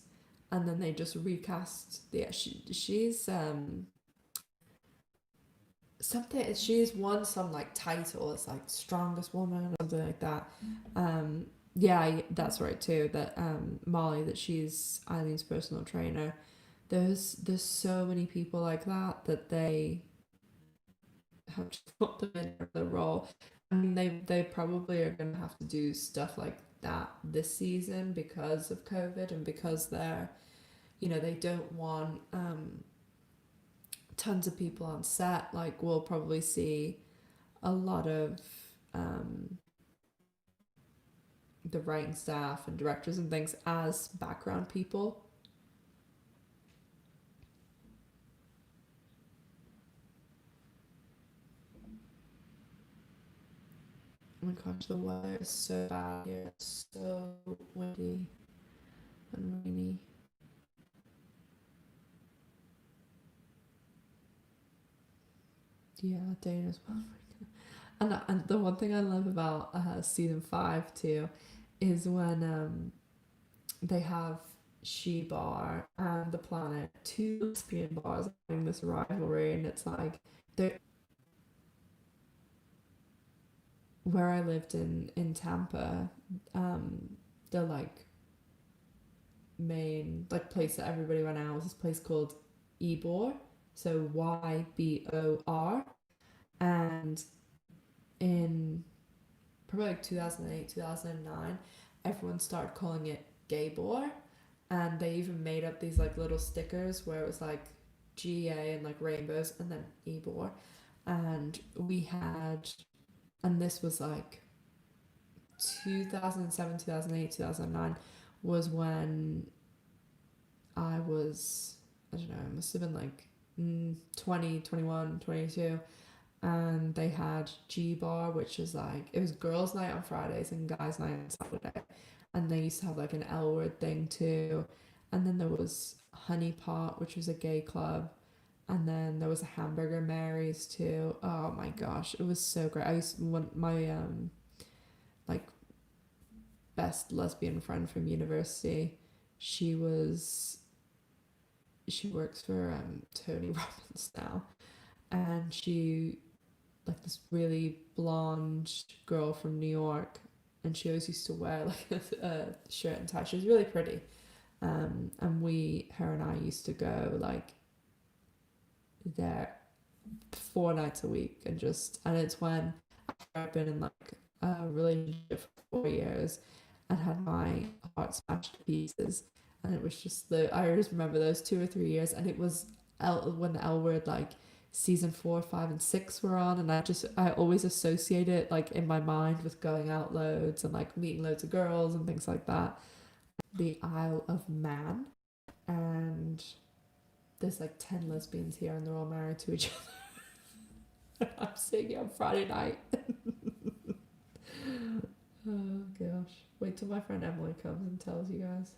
and then they just recast. Yeah, she's something. She's won some like title. It's like strongest woman or something like that. Yeah, that's right too. That Molly, that she's Eileen's personal trainer. There's so many people like that they have to put them in the role. I mean, they probably are going to have to do stuff like that this season because of COVID, and because they don't want tons of people on set. Like, we'll probably see a lot of um, the writing staff and directors and things as background people. Oh my gosh, the weather is so bad here. It's so windy and rainy. Yeah, Dana's one. And the one thing I love about season 5 too is when they have She Bar and The Planet, two lesbian bars having this rivalry, and it's like they're where I lived in Tampa, the like main like place that everybody went out was this place called Ybor, so Ybor, and in probably like 2008, 2009, everyone started calling it Gaybor, and they even made up these like little stickers where it was like GA and like rainbows and then Ybor, and we had, and this was like 2007, 2008, 2009 was when I was, I don't know, it must have been like 20, 21, 22, and they had G Bar, which is like, it was girls' night on Fridays and guys' night on Saturday, and they used to have like an L word thing too, and then there was Honey Pot, which was a gay club, and then there was a Hamburger Mary's too. Oh my gosh, it was so great. I used to, want my like best lesbian friend from university, she was she works for Tony Robbins now, and she, like this really blonde girl from New York, and she always used to wear like a shirt and tie. She was really pretty, and her and I used to go like there 4 nights a week, and it's when I've been in like a relationship for 4 years and had my heart smashed to pieces, and it was just I just remember those 2 or 3 years, and it was when the L Word like season 4, 5, and 6 were on, and I always associate it like in my mind with going out loads and like meeting loads of girls and things like that. The Isle of Man, and there's like 10 lesbians here, and they're all married to each other. I'm seeing it on Friday night. Oh gosh. Wait till my friend Emily comes and tells you guys.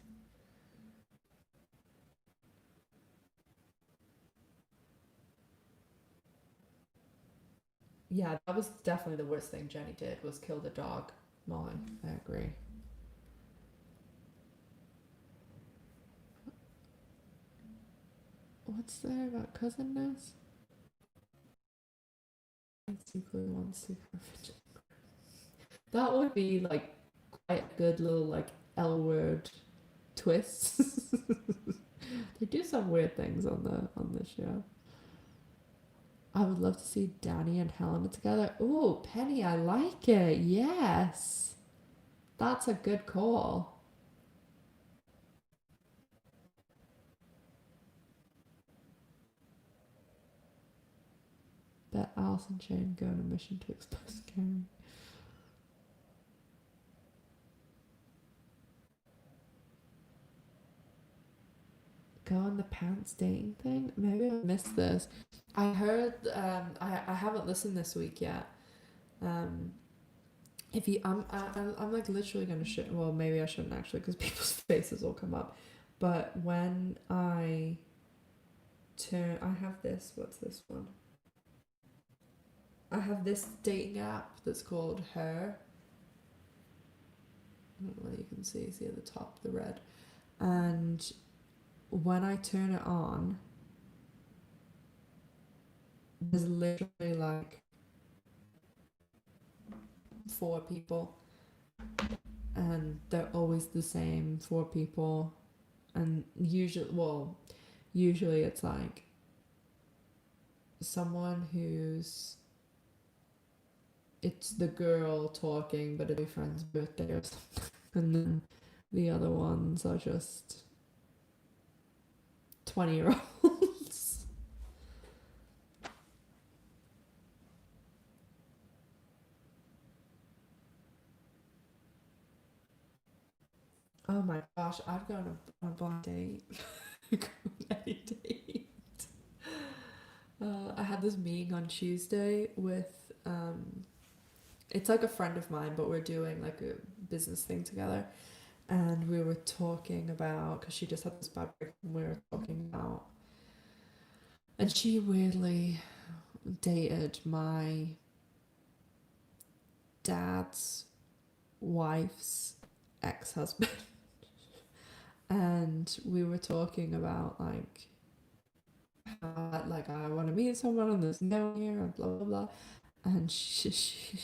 Yeah, that was definitely the worst thing Jenny did, was kill the dog. Molly, I agree. What's there about cousinness? Secretly wants to. That would be like quite a good little like L word twist. They do some weird things on the show. I would love to see Danny and Helena together. Ooh, Penny, I like it. Yes. That's a good call. Bet Alice and Shane go on a mission to expose Karen. Go on the pants dating thing? Maybe I missed this. I heard, I haven't listened this week yet. Um, if you, I'm like literally gonna shit. Well, maybe I shouldn't actually, because people's faces will come up. But when I have this. What's this one? I have this dating app that's called Her. I don't know whether you can see at the top, the red. And when I turn it on, there's literally like 4 people, and they're always the same 4 people. And usually it's like someone who's, it's the girl talking, but it's a friend's birthday or something, and then the other ones are just 20-year-olds. Oh my gosh, I've gone on a blind date. Any date. I had this meeting on Tuesday with it's like a friend of mine, but we're doing like a business thing together, and we were talking about, because she just had this bad break, and we were talking about, and she weirdly dated my dad's wife's ex-husband. And we were talking about like how, like, I want to meet someone and there's no one here and blah blah blah. And she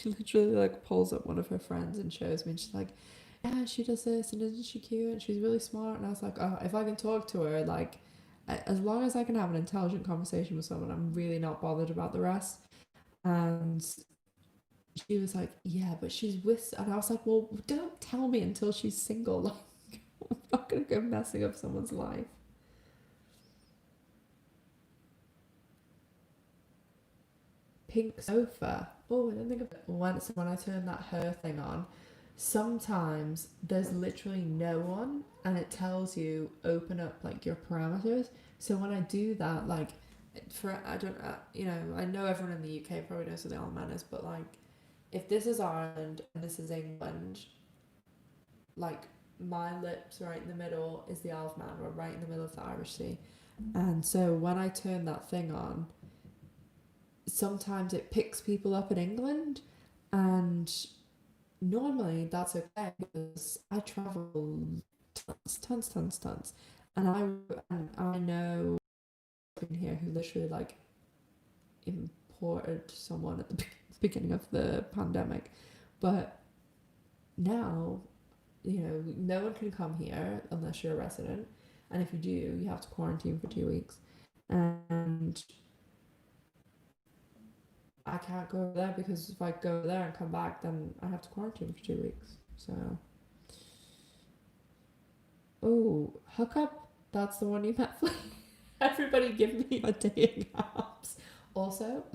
literally like pulls up one of her friends and shows me, and she's like, yeah, she does this, and isn't she cute, and she's really smart. And I was like, oh, if I can talk to her, like, as long as I can have an intelligent conversation with someone, I'm really not bothered about the rest. And she was like, yeah, but she's with, and I was like, well, don't tell me until she's single. Like, I'm not gonna go messing up someone's life. Pink sofa. Oh, I didn't think of it. Once when I turn that Her thing on, sometimes there's literally no one, and it tells you open up like your parameters. So when I do that, like, for, I don't, I know everyone in the UK probably knows what the Isle of Man is, but like, if this is Ireland and this is England, like, my lips right in the middle is the Isle of Man, or right in the middle of the Irish Sea. And so when I turn that thing on, sometimes it picks people up in England, and normally that's okay because I travel tons, and I know in here who literally like imported someone at the beginning of the pandemic, but now, no one can come here unless you're a resident, and if you do, you have to quarantine for 2 weeks, and I can't go there because if I go there and come back, then I have to quarantine for 2 weeks. So, oh, hookup. That's the one you met for. Everybody, give me your dating apps. Also,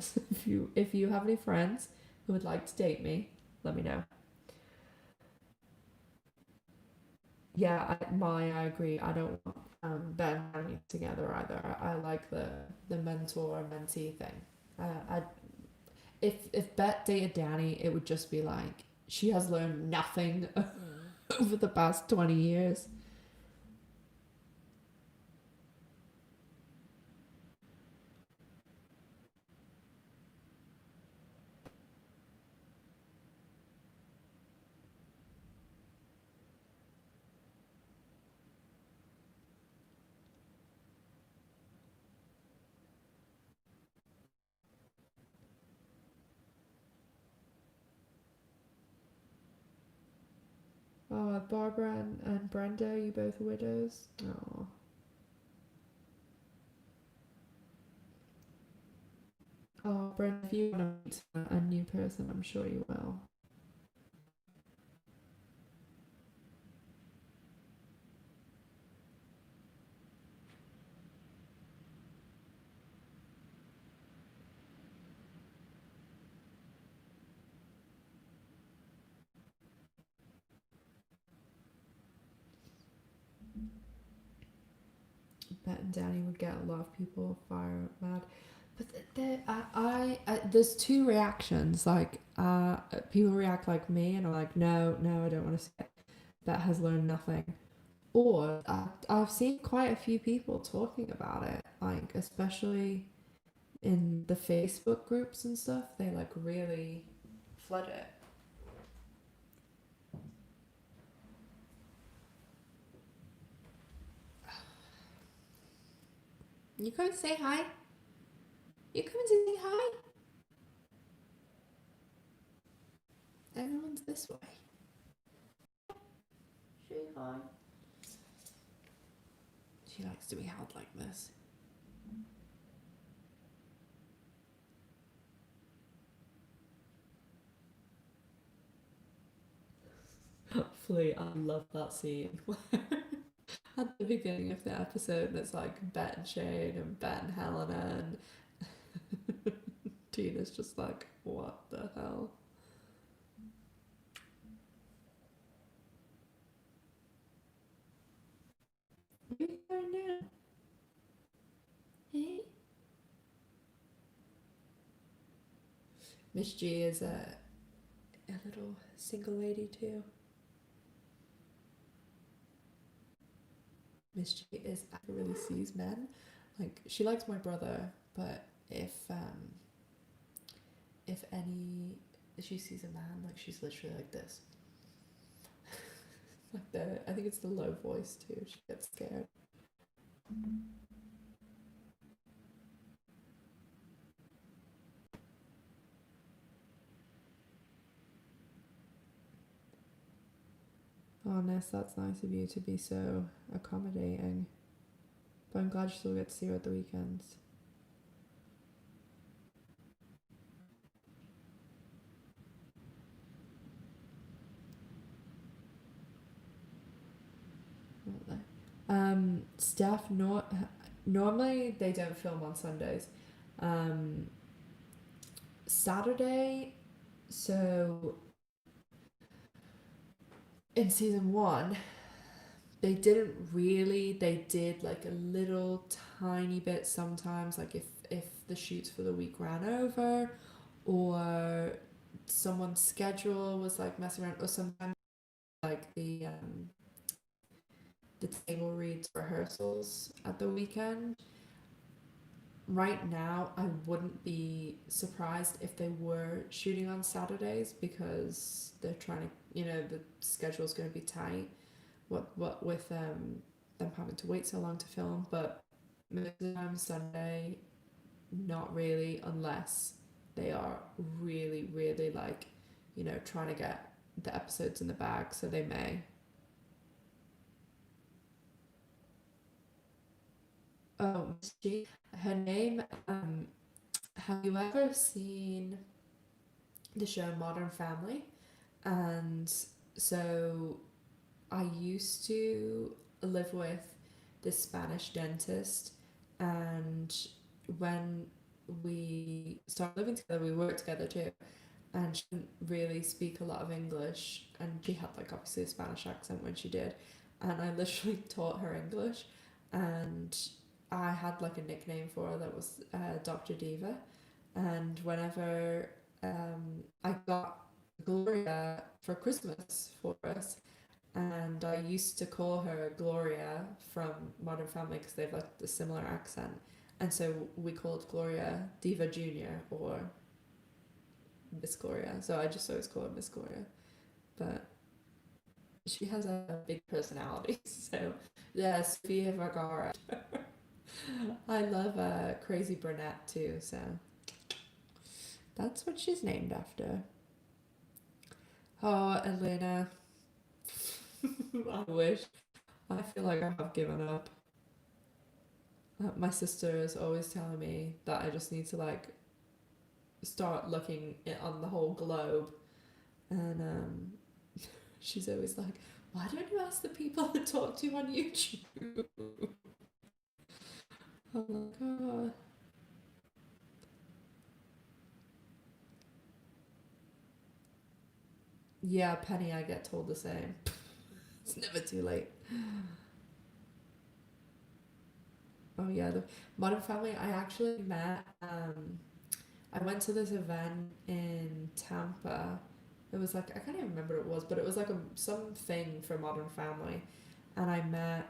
if you have any friends who would like to date me, let me know. Yeah, I agree. I don't want Ben and Danny together either. I like the mentor mentee thing. I if Bet dated Danny, it would just be like she has learned nothing over the past 20 years. Barbara and Brenda, you both are widows. Oh. Oh, Brenda, if you want to meet a new person, I'm sure you will. Bet and Danny would get a lot of people fire mad. But there's two reactions. Like, people react like me and are like, no, no, I don't want to see it. That has learned nothing. Or I've seen quite a few people talking about it, like especially in the Facebook groups and stuff. They like really flood it. You come and say hi. You come and say hi. Everyone's this way. Say hi. She likes to be held like this. Hopefully, I love that scene at the beginning of the episode. And it's like Bet and Shane and Bet and Helena, and Tina's just like, what the hell? What are you doing now? Hey? Miss G is a little single lady too. Miss G is really sees men. Like, she likes my brother, but if any she sees a man, like, she's literally like this. Like, I think it's the low voice too. She gets scared. Oh, Ness, that's nice of you to be so accommodating. But I'm glad you still get to see her at the weekends. Staff normally they don't film on Sundays. Saturday, so in season 1, they did like a little tiny bit sometimes, like if the shoots for the week ran over, or someone's schedule was like messing around, or sometimes like the table reads rehearsals at the weekend. Right now, I wouldn't be surprised if they were shooting on Saturdays, because they're trying to, the schedule's going to be tight. What with them having to wait so long to film, but most of the time Sunday, not really, unless they are really, really like, trying to get the episodes in the bag, so they may. Oh, she, her name. Have you ever seen the show Modern Family? And so I used to live with this Spanish dentist, and when we started living together, we worked together too. And she didn't really speak a lot of English, and she had like obviously a Spanish accent when she did, and I literally taught her English, and I had like a nickname for her that was Dr. Diva, and whenever I got Gloria for Christmas for us, and I used to call her Gloria from Modern Family because they have like the similar accent, and so we called Gloria Diva Junior or Miss Gloria. So I just always call her Miss Gloria, but she has a big personality. So yeah, Sofia Vergara. I love a crazy brunette too. So that's what she's named after. Oh, Elena. I wish. I feel like I have given up. My sister is always telling me that I just need to like start looking on the whole globe, and she's always like, "Why don't you ask the people that talk to you on YouTube?" I'm like, oh. Yeah, Penny, I get told the same. It's never too late. Oh yeah, the Modern Family. I actually met. I went to this event in Tampa. It was like I can't even remember what it was, but it was like something for Modern Family, and I met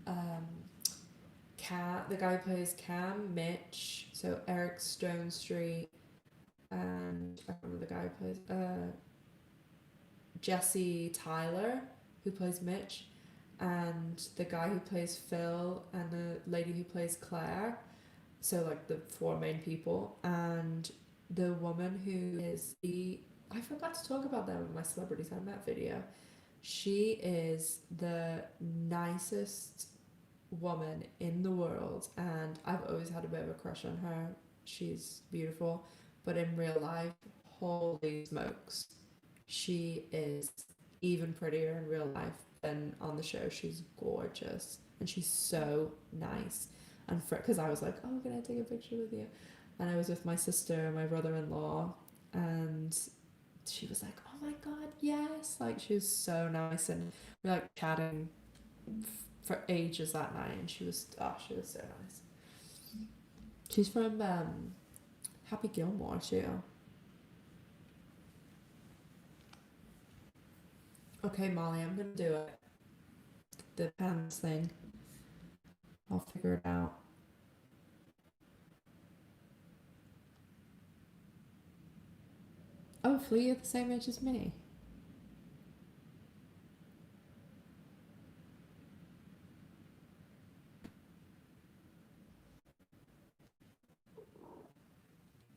um, the guy who plays Cam, Mitch, so Eric Stone Street, and I can't remember the guy who plays Jesse Tyler, who plays Mitch, and the guy who plays Phil, and the lady who plays Claire. So like the four main people, and the woman who is the I forgot to talk about them in my celebrities I met video. She is the nicest woman in the world, and I've always had a bit of a crush on her. She's beautiful, but in real life, holy smokes, she is even prettier in real life than on the show. She's gorgeous, and she's so nice. And because I was like, oh, can I take a picture with you? And I was with my sister and my brother-in-law, and she was like, oh my god, yes, like she was so nice, and we were like chatting for ages that night, and she was so nice. She's from Happy Gilmore too. Okay, Molly, I'm gonna do it. The pants thing. I'll figure it out. Oh, Flea at the same age as me.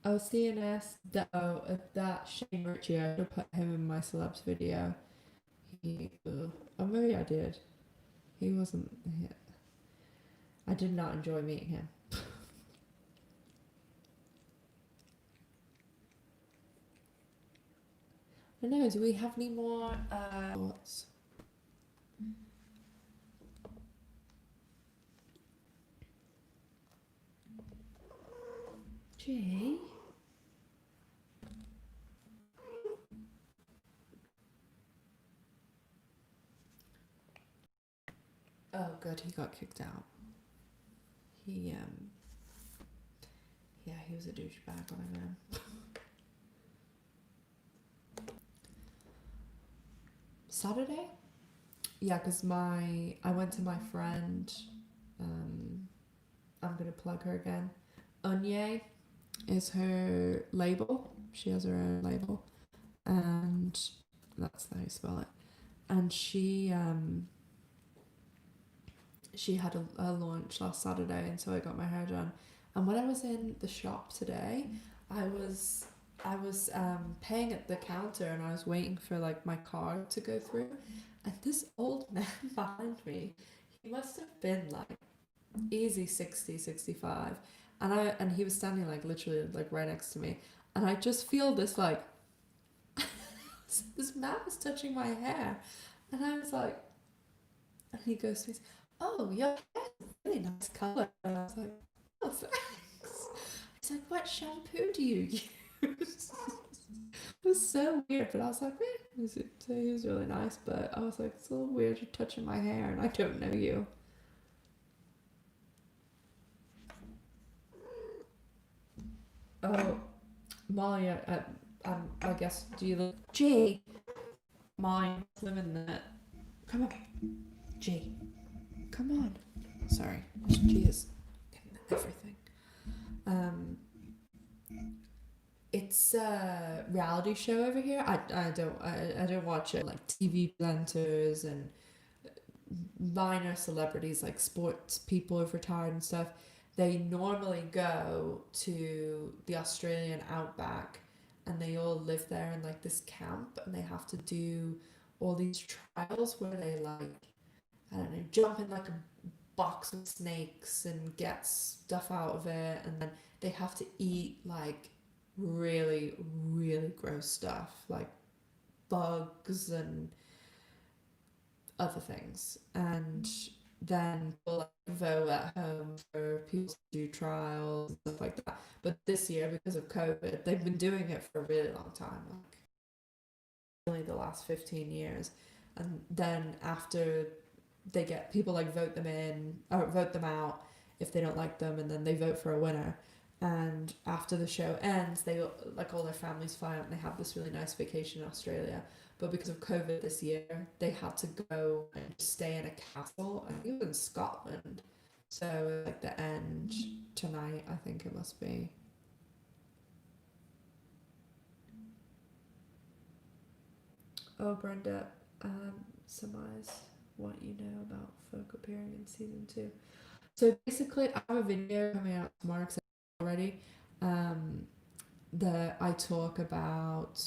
Oh, CNS. That Shane Ritchie. I should put him in my celebs video. Oh, maybe I did. He wasn't. I did not enjoy meeting him. I don't know. Do we have any more thoughts? Jay? Oh, good. He got kicked out. He Yeah, he was a douchebag when I met him. Saturday? Yeah, because I went to my friend. I'm gonna plug her again. Unye is her label. She has her own label, and that's how you spell it. And she had a launch last Saturday, and so I got my hair done. And when I was in the shop today, I was paying at the counter, and I was waiting for like my card to go through, and this old man behind me, he must have been like easy 60, 65, and he was standing like literally like right next to me, and I just feel this like this man was touching my hair, and I was like, and he goes to me, oh, your hair's a really nice colour. And I was like, oh, thanks. He's like, what shampoo do you use? It was so weird, but I was like, so he was really nice, but I was like, it's a little weird you're touching my hair and I don't know you. Oh, Molly, I guess, do you look? Jay, Molly, living that. Come on, Jay, come on. Sorry, she is getting everything. It's a reality show over here. I don't watch it. Like TV presenters and minor celebrities like sports people who've retired and stuff. They normally go to the Australian outback, and they all live there in like this camp, and they have to do all these trials where they like, I don't know, jump in like a box of snakes and get stuff out of it, and then they have to eat like really, really gross stuff like bugs and other things. And then we'll like vote at home for people to do trials and stuff like that. But this year, because of COVID, they've been doing it for a really long time, like only the last 15 years. And then after they get people like vote them in or vote them out, if they don't like them, and then they vote for a winner. And after the show ends, they like all their families fly out and they have this really nice vacation in Australia. But because of COVID this year, they had to go and stay in a castle. I think it was in Scotland. So like the end tonight, I think it must be. Oh, Brenda, surmise what you know about folk appearing in season 2. So basically, I have a video coming out tomorrow because already. That I talk about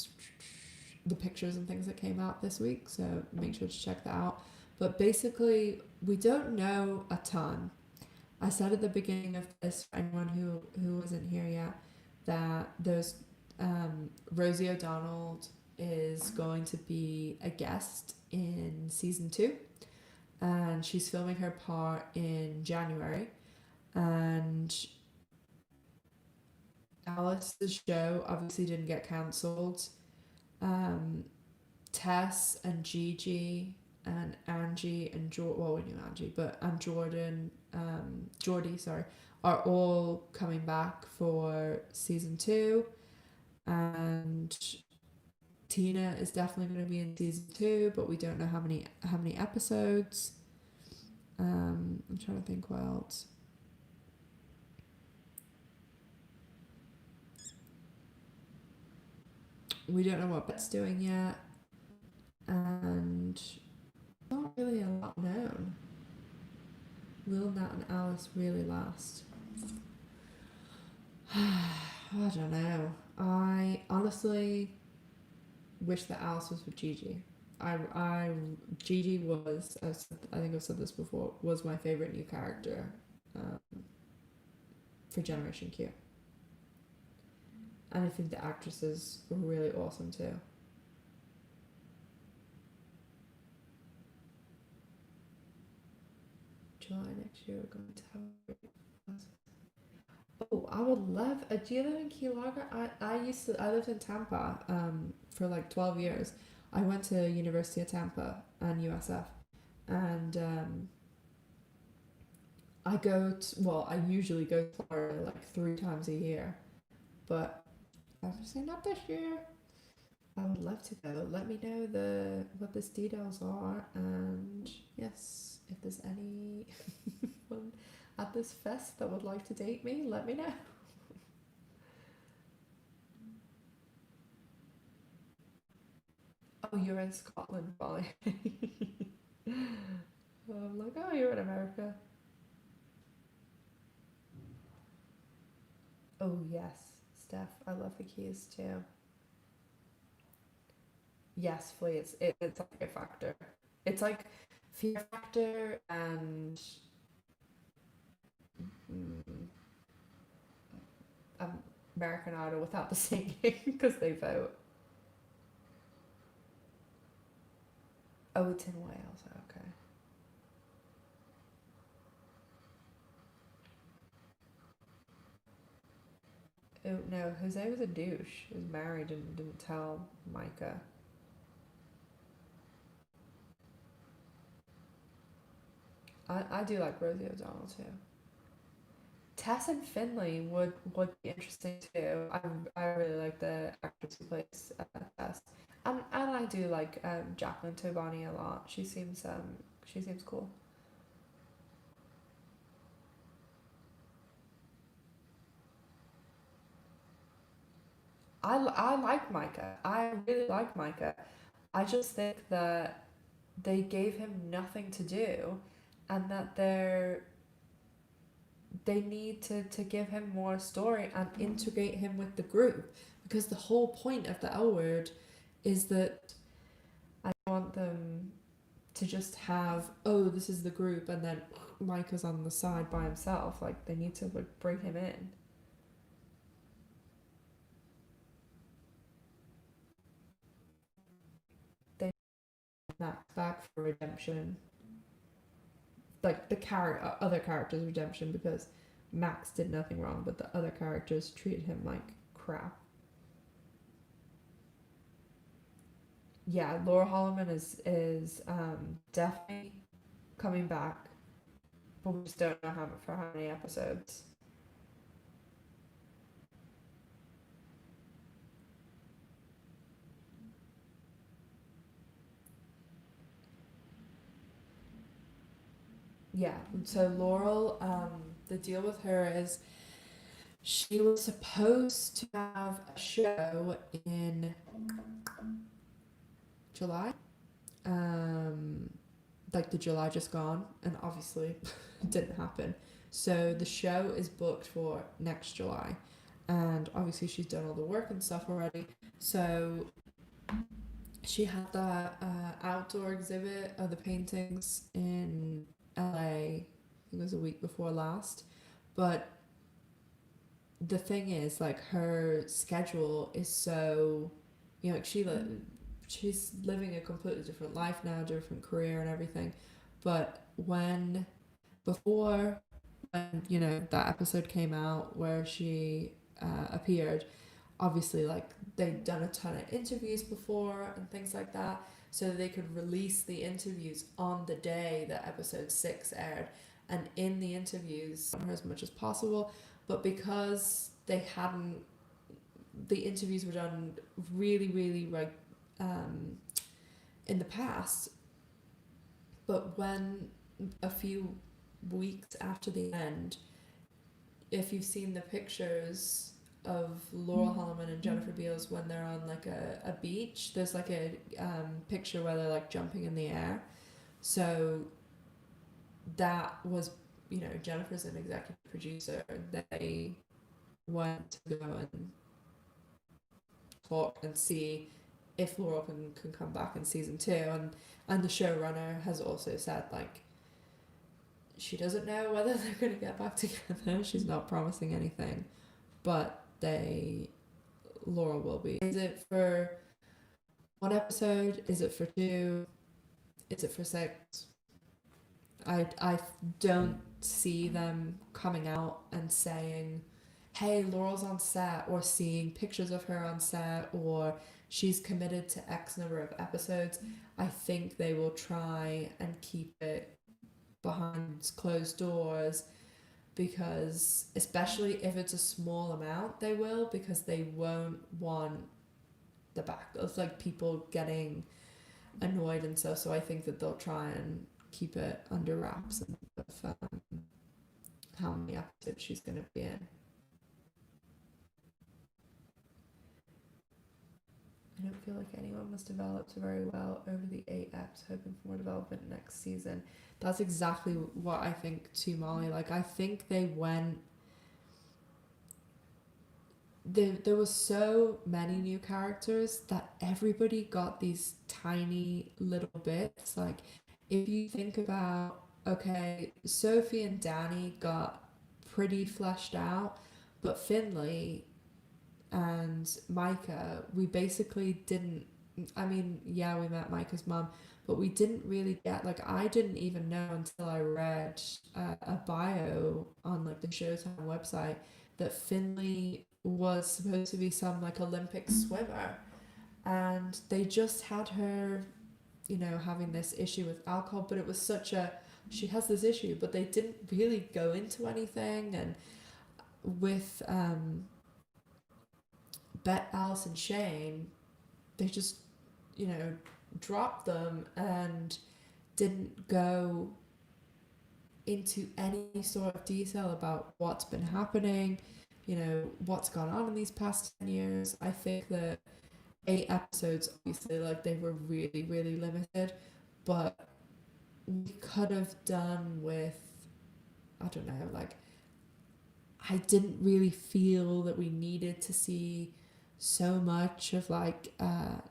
the pictures and things that came out this week, so make sure to check that out. But basically, we don't know a ton. I said at the beginning of this, for anyone who wasn't here yet, that there's Rosie O'Donnell is going to be a guest in season 2, and she's filming her part in January. And Alice's show obviously didn't get cancelled. Tess and Gigi and Angie and well, we knew Angie, and Jordan, Jordy, sorry, are all coming back for season 2, and Tina is definitely going to be in season 2, but we don't know how many episodes. I'm trying to think what else. We don't know what Bet's doing yet, and not really a lot known. Will Nat and Alice really last? I don't know. I honestly wish that Alice was with Gigi. Gigi was, I think I've said this before, was my favorite new character for Generation Q. And I think the actresses were really awesome too. July next year we're going to have. Oh, I would love. Do you live in Key Largo? I lived in Tampa for like 12 years. I went to University of Tampa and USF, and I usually go to Florida like 3 times a year, but obviously not this year. I would love to go. Let me know what the details are, and yes, if there's anyone at this fest that would like to date me, let me know. Oh, you're in Scotland, Molly. I'm like, oh, you're in America. Oh yes, Steph, I love the Keys too. Yes, Flea, it's like a factor. It's like Fear Factor and mm, American Idol without the singing because they vote. Oh, it's in Wales. Okay. Oh no, Jose was a douche. He was married and didn't tell Micah. I do like Rosie O'Donnell too. Tess and Finley would be interesting too. I really like the actress who plays Tess, and I do like Jacqueline Tobani a lot. She seems cool. I like Micah. I really like Micah. I just think that they gave him nothing to do, and that they need to give him more story and integrate him with the group, because the whole point of the L Word is that I want them to just have, oh, this is the group, and then Micah's on the side by himself. Like, they need to like bring him in. They need Max back for redemption, like the other characters' redemption, because Max did nothing wrong, but the other characters treated him like crap. Yeah, Laura Holloman is definitely coming back. but we just don't know for how many episodes. Yeah, so Laurel, the deal with her is she was supposed to have a show in July, like the July just gone, and obviously it didn't happen. So the show is booked for next July, and obviously she's done all the work and stuff already. So she had that outdoor exhibit of the paintings in LA. I think it was a week before last, but the thing is, like, her schedule is so, you know, like she's living a completely different life now, different career and everything. But before when, you know, that episode came out where she appeared, obviously, like, they'd done a ton of interviews before and things like that, so they could release the interviews on the day that episode 6 aired. And in the interviews, her as much as possible, but because they hadn't, the interviews were done really, really, like, in the past. But when a few weeks after the end, if you've seen the pictures of Laurel Holloman and Jennifer Beals when they're on, like, a beach, there's, like, a picture where they're, like, jumping in the air. So that was, you know, Jennifer's an executive producer. They went to go and talk and see if Laurel can come back in season 2, and the showrunner has also said, like, she doesn't know whether they're going to get back together. She's not promising anything, but Laurel will be. Is it for 1 episode? Is it for 2? Is it for 6? I don't see them coming out and saying, hey, Laurel's on set, or seeing pictures of her on set, or she's committed to X number of episodes. I think they will try and keep it behind closed doors, because especially if it's a small amount, they will, because they won't want the back of, like, people getting annoyed and stuff. So I think that they'll try and keep it under wraps of how many episodes she's going to be in. I don't feel like anyone was developed very well over the 8 eps, hoping for more development next season. That's exactly what I think too, Molly. Like, I think they went... There was so many new characters that everybody got these tiny little bits. Like, if you think about, okay, Sophie and Danny got pretty fleshed out, but Finley and Micah, we basically didn't... I mean, yeah, we met Micah's mom, but we didn't really get, like, I didn't even know until I read a bio on, like, the Showtime website that Finley was supposed to be some, like, Olympic swimmer, and they just had her, you know, having this issue with alcohol, but it was such a... she has this issue, but they didn't really go into anything. And with Bet, Alice and Shane, they just, you know, dropped them and didn't go into any sort of detail about what's been happening, you know, what's gone on in these past 10 years. I think that 8 episodes, obviously, like, they were really, really limited, but we could have done with, I don't know, like, I didn't really feel that we needed to see so much of, like,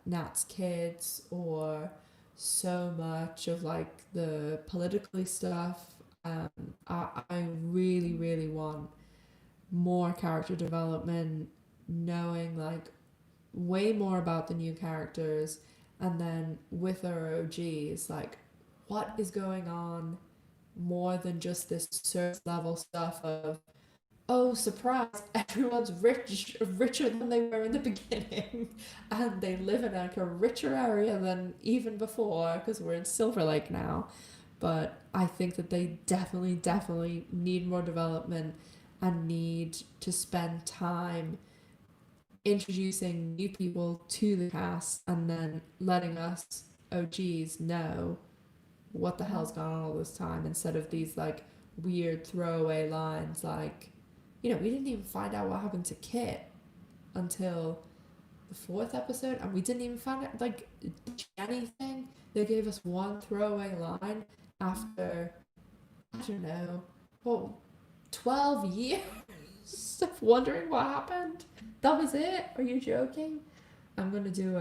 Nat's kids, or so much of, like, the politically stuff. I really, really want more character development, knowing, like, way more about the new characters, and then with our OGs, like, what is going on, more than just this surface level stuff of, oh, surprise, everyone's richer than they were in the beginning, and they live in, like, a richer area than even before, because we're in Silver Lake now. but I think that they definitely need more development and need to spend time introducing new people to the cast and then letting us OGs know what the hell's gone on all this time, instead of these like weird throwaway lines like, you know, we didn't even find out what happened to Kit until the 4th episode, and we didn't even find out like anything. They gave us one throwaway line after, I don't know, well, 12 years of wondering what happened. That was it? Are you joking? I'm gonna do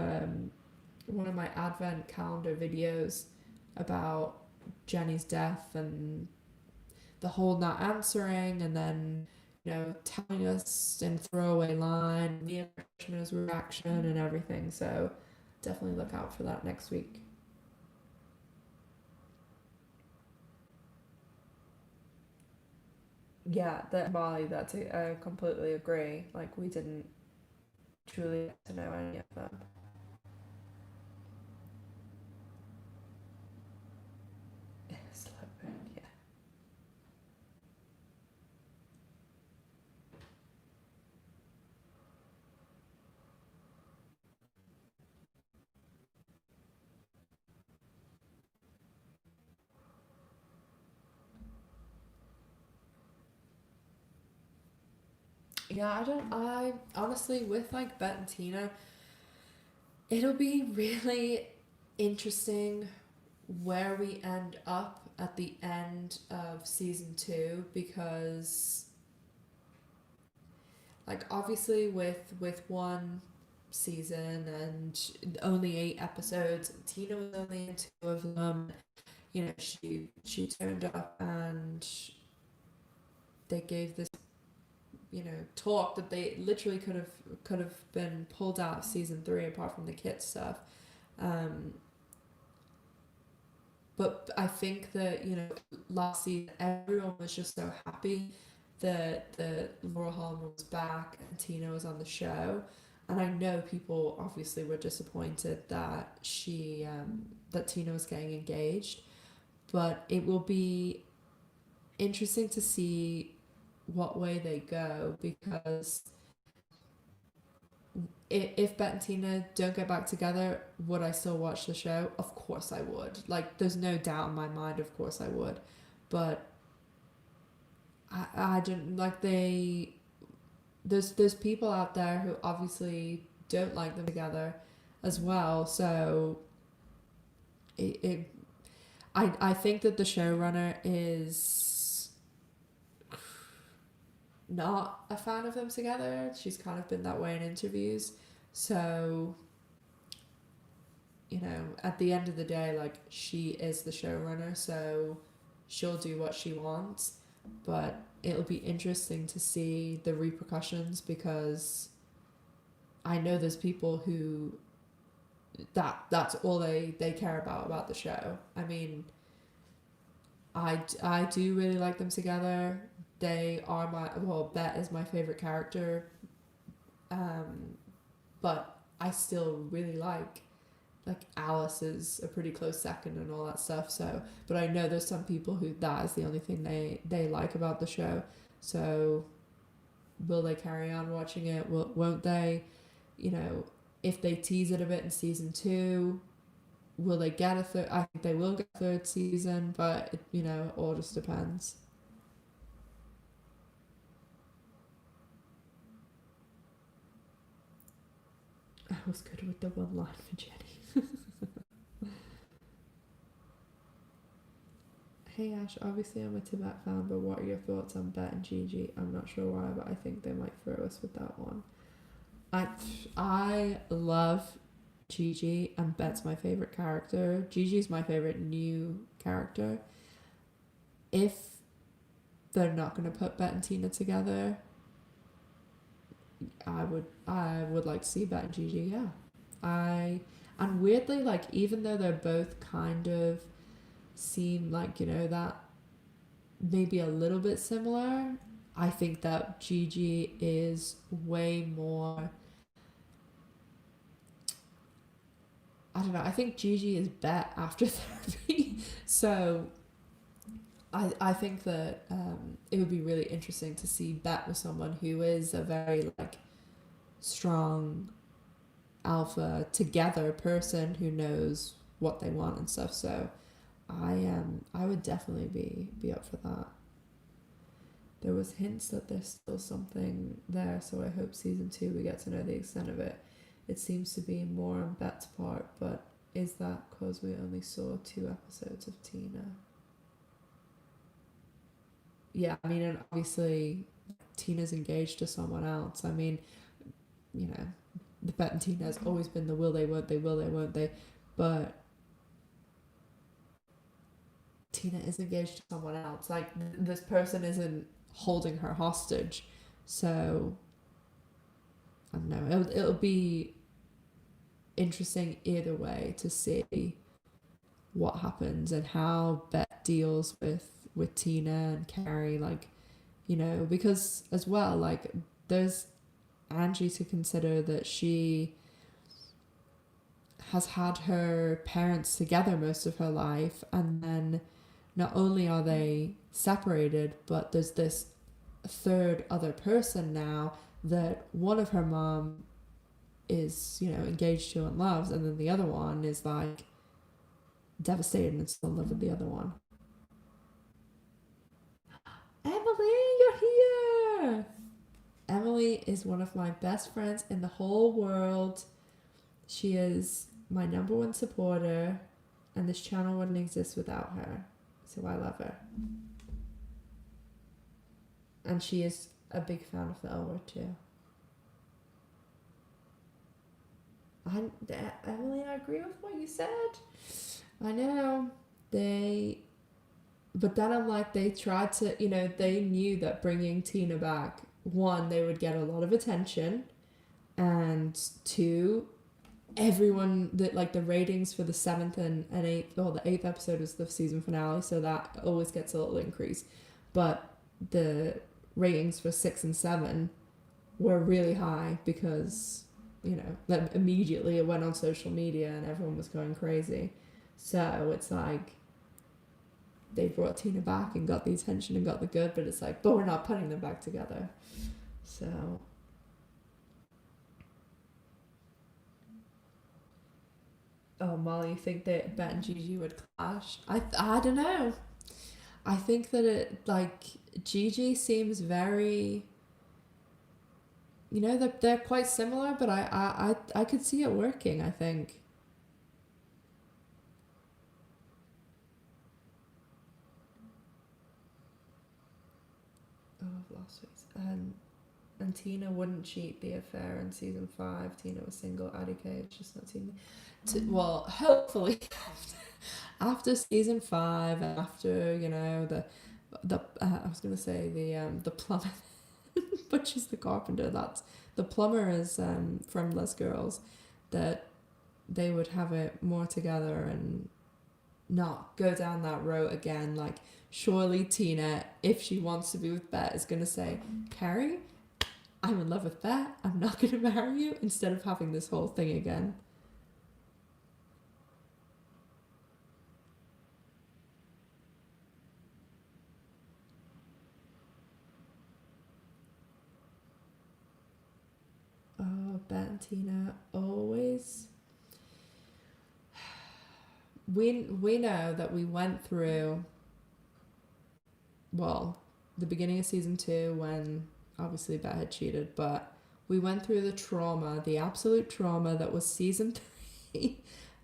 one of my advent calendar videos about Jenny's death and the whole not answering, and then, you know, telling us in throwaway line, the Krishna's reaction and everything. So definitely look out for that next week. Yeah, that Molly, that's I completely agree. Like, we didn't truly get to know any of them. Slow burn, yeah. Yeah, I honestly, with like Bet and Tina, it'll be really interesting where we end up at the end of season 2, because like obviously with one season and only 8 episodes, Tina was only in 2 of them. You know, she turned up and they gave this, you know, talk that they literally could have been pulled out of season 3 apart from the Kit stuff. But I think that, you know, last season everyone was just so happy that Laurel was back and Tina was on the show, and I know people obviously were disappointed that that Tina was getting engaged, but it will be interesting to see what way they go, because if Bet and Tina don't get back together, would I still watch the show? Of course I would. Like, there's no doubt in my mind, of course I would. But I don't like there's people out there who obviously don't like them together as well. So I think that the showrunner is not a fan of them together. She's kind of been that way in interviews. So, you know, at the end of the day, like, she is the showrunner, so she'll do what she wants. But it'll be interesting to see the repercussions, because I know there's people who that's all they care about the show. I mean, I do really like them together. They are Bet is my favorite character, but I still really like Alice is a pretty close second and all that stuff. So, but I know there's some people who that is the only thing they like about the show. So, will they carry on watching it? Won't they? You know, if they tease it a bit in season 2, will they get a third? I think they will get a third season, but it, you know, it all just depends. I was good with the one line for Jenny. Hey Ash, obviously I'm a Tibette fan, but what are your thoughts on Bet and Gigi? I'm not sure why, but I think they might throw us with that one. I love Gigi, and Bet's my favorite character. Gigi's my favorite new character. If they're not gonna put Bet and Tina together, I would like to see Bet and Gigi. Yeah, and weirdly, like, even though they're both kind of seem like, you know, that maybe a little bit similar, I think that Gigi is way more, I don't know, I think Gigi is Bet after therapy. So I think that it would be really interesting to see Bette with someone who is a very like strong alpha together person who knows what they want and stuff. So I would definitely be up for that. There was hints that there's still something there, so I hope season 2 we get to know the extent of it. It seems to be more on Bette's part, but is that because we only saw 2 episodes of Tina? Yeah, I mean, and obviously Tina's engaged to someone else. I mean, you know, the Bette and Tina has always been the will they, won't they, will they, won't they, but Tina is engaged to someone else. Like, this person isn't holding her hostage. So, I don't know. It'll be interesting either way to see what happens and how Bette deals with Tina and Carrie. Like, you know, because as well, like, there's Angie to consider, that she has had her parents together most of her life, and then not only are they separated, but there's this third other person now that one of her mom is, you know, engaged to and loves, and then the other one is like devastated and still in love with the other one. Emily, you're here! Emily is one of my best friends in the whole world. She is my number one supporter, and this channel wouldn't exist without her. So I love her. And she is a big fan of the L Word too. Emily, I agree with what you said. I know. But then I'm like, they tried to, you know, they knew that bringing Tina back, one, they would get a lot of attention, and two, everyone, that like the ratings for the 7th and 8th, or the 8th episode was the season finale, so that always gets a little increase, but the ratings for 6 and 7 were really high because, you know, like immediately it went on social media and everyone was going crazy. So it's like they brought Tina back and got the attention and got the good, but it's like, but we're not putting them back together. So oh, Molly, you think that Bette and Gigi would clash? I don't know. I think that it, like, Gigi seems very, you know, they're quite similar, but I could see it working, I think. Oh, I've lost it. And Tina wouldn't cheat the affair in season 5. Tina was single, IDK, it's just not Tina. Well, hopefully after season 5, after, you know, the I was gonna say the plumber, but she's the carpenter. That's the plumber is from Les Girls, that they would have it more together and not go down that road again. Like, surely Tina, if she wants to be with Bette, is gonna say, Carrie, I'm in love with Bette, I'm not gonna marry you, instead of having this whole thing again. Oh, Bette and Tina always. We know that we went through, well, the beginning of season 2 when obviously Bette had cheated, but we went through the trauma, the absolute trauma that was season 3,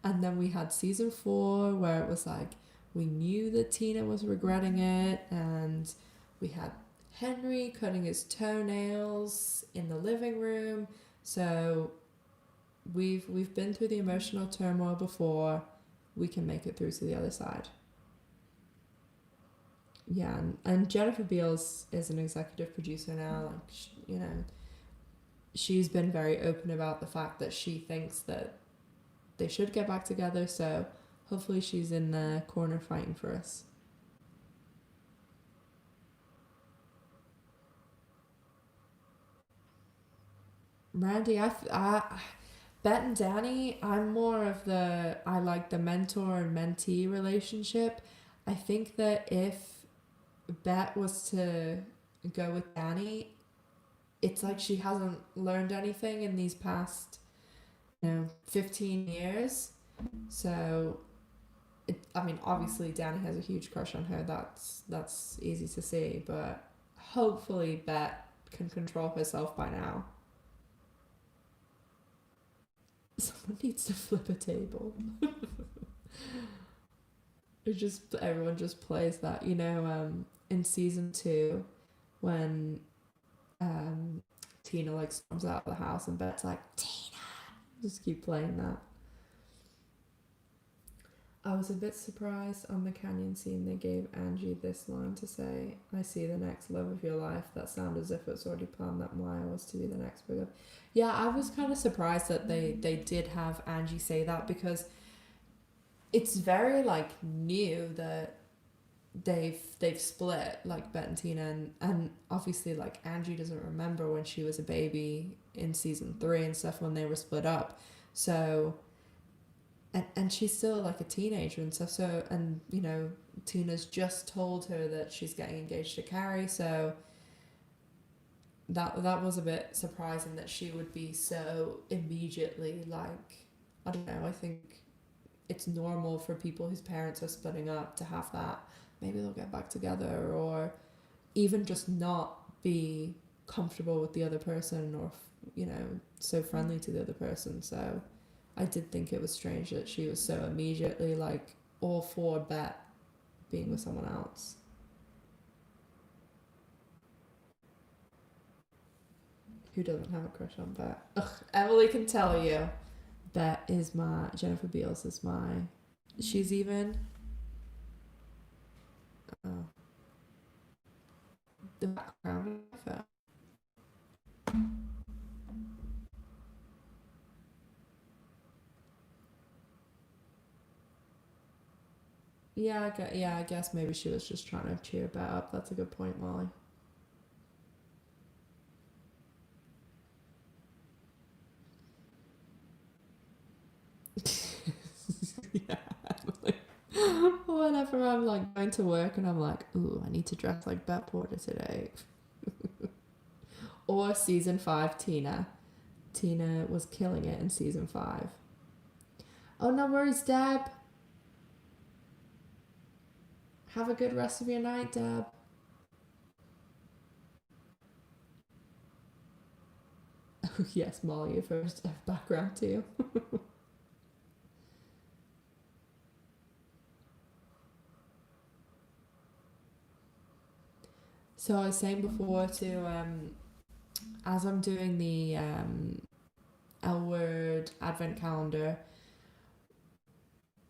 and then we had season 4 where it was like we knew that Tina was regretting it, and we had Henry cutting his toenails in the living room. So we've been through the emotional turmoil before. We can make it through to the other side. Yeah, and Jennifer Beals is an executive producer now. Like, you know, she's been very open about the fact that she thinks that they should get back together. So hopefully she's in the corner fighting for us. Randy, Bette and Danny, I'm more of the, I like the mentor and mentee relationship. I think that if Bet was to go with Danny, it's like she hasn't learned anything in these past, 15 years. So, I mean, obviously Danny has a huge crush on her. That's easy to see, but hopefully Bet can control herself by now. Someone needs to flip a table. Everyone just plays that, in season 2 when Tina like storms out of the house and Bet's like, Tina, just keep playing that. I was a bit surprised on the canyon scene they gave Angie this line to say, I see the next love of your life. That sounded as if it's already planned that Maya was to be the next big love. Yeah, I was kind of surprised that they did have Angie say that, because it's very like new that they've split, like Bet and Tina, and obviously like Angie doesn't remember when she was a baby in season 3 and stuff when they were split up. So and she's still like a teenager and stuff, so, and Tina's just told her that she's getting engaged to Carrie, so that was a bit surprising that she would be so immediately like, I don't know, I think it's normal for people whose parents are splitting up to have that, maybe they'll get back together, or even just not be comfortable with the other person, or so friendly to the other person. So I did think it was strange that she was so immediately like all for Bet being with someone else. Who doesn't have a crush on Bet? Ugh, Emily can tell you. Bet is Jennifer Beals is she's even, the background of it. I guess maybe she was just trying to cheer Bet up. That's a good point, Molly. Yeah. Whenever I'm like going to work and I'm like, ooh, I need to dress like Bet Porter today. Or season 5 Tina. Tina was killing it in season 5. Oh, no worries, Deb. Have a good rest of your night, Deb. Oh, yes, Molly, your first background too. So I was saying before to, as I'm doing the L Word Advent calendar,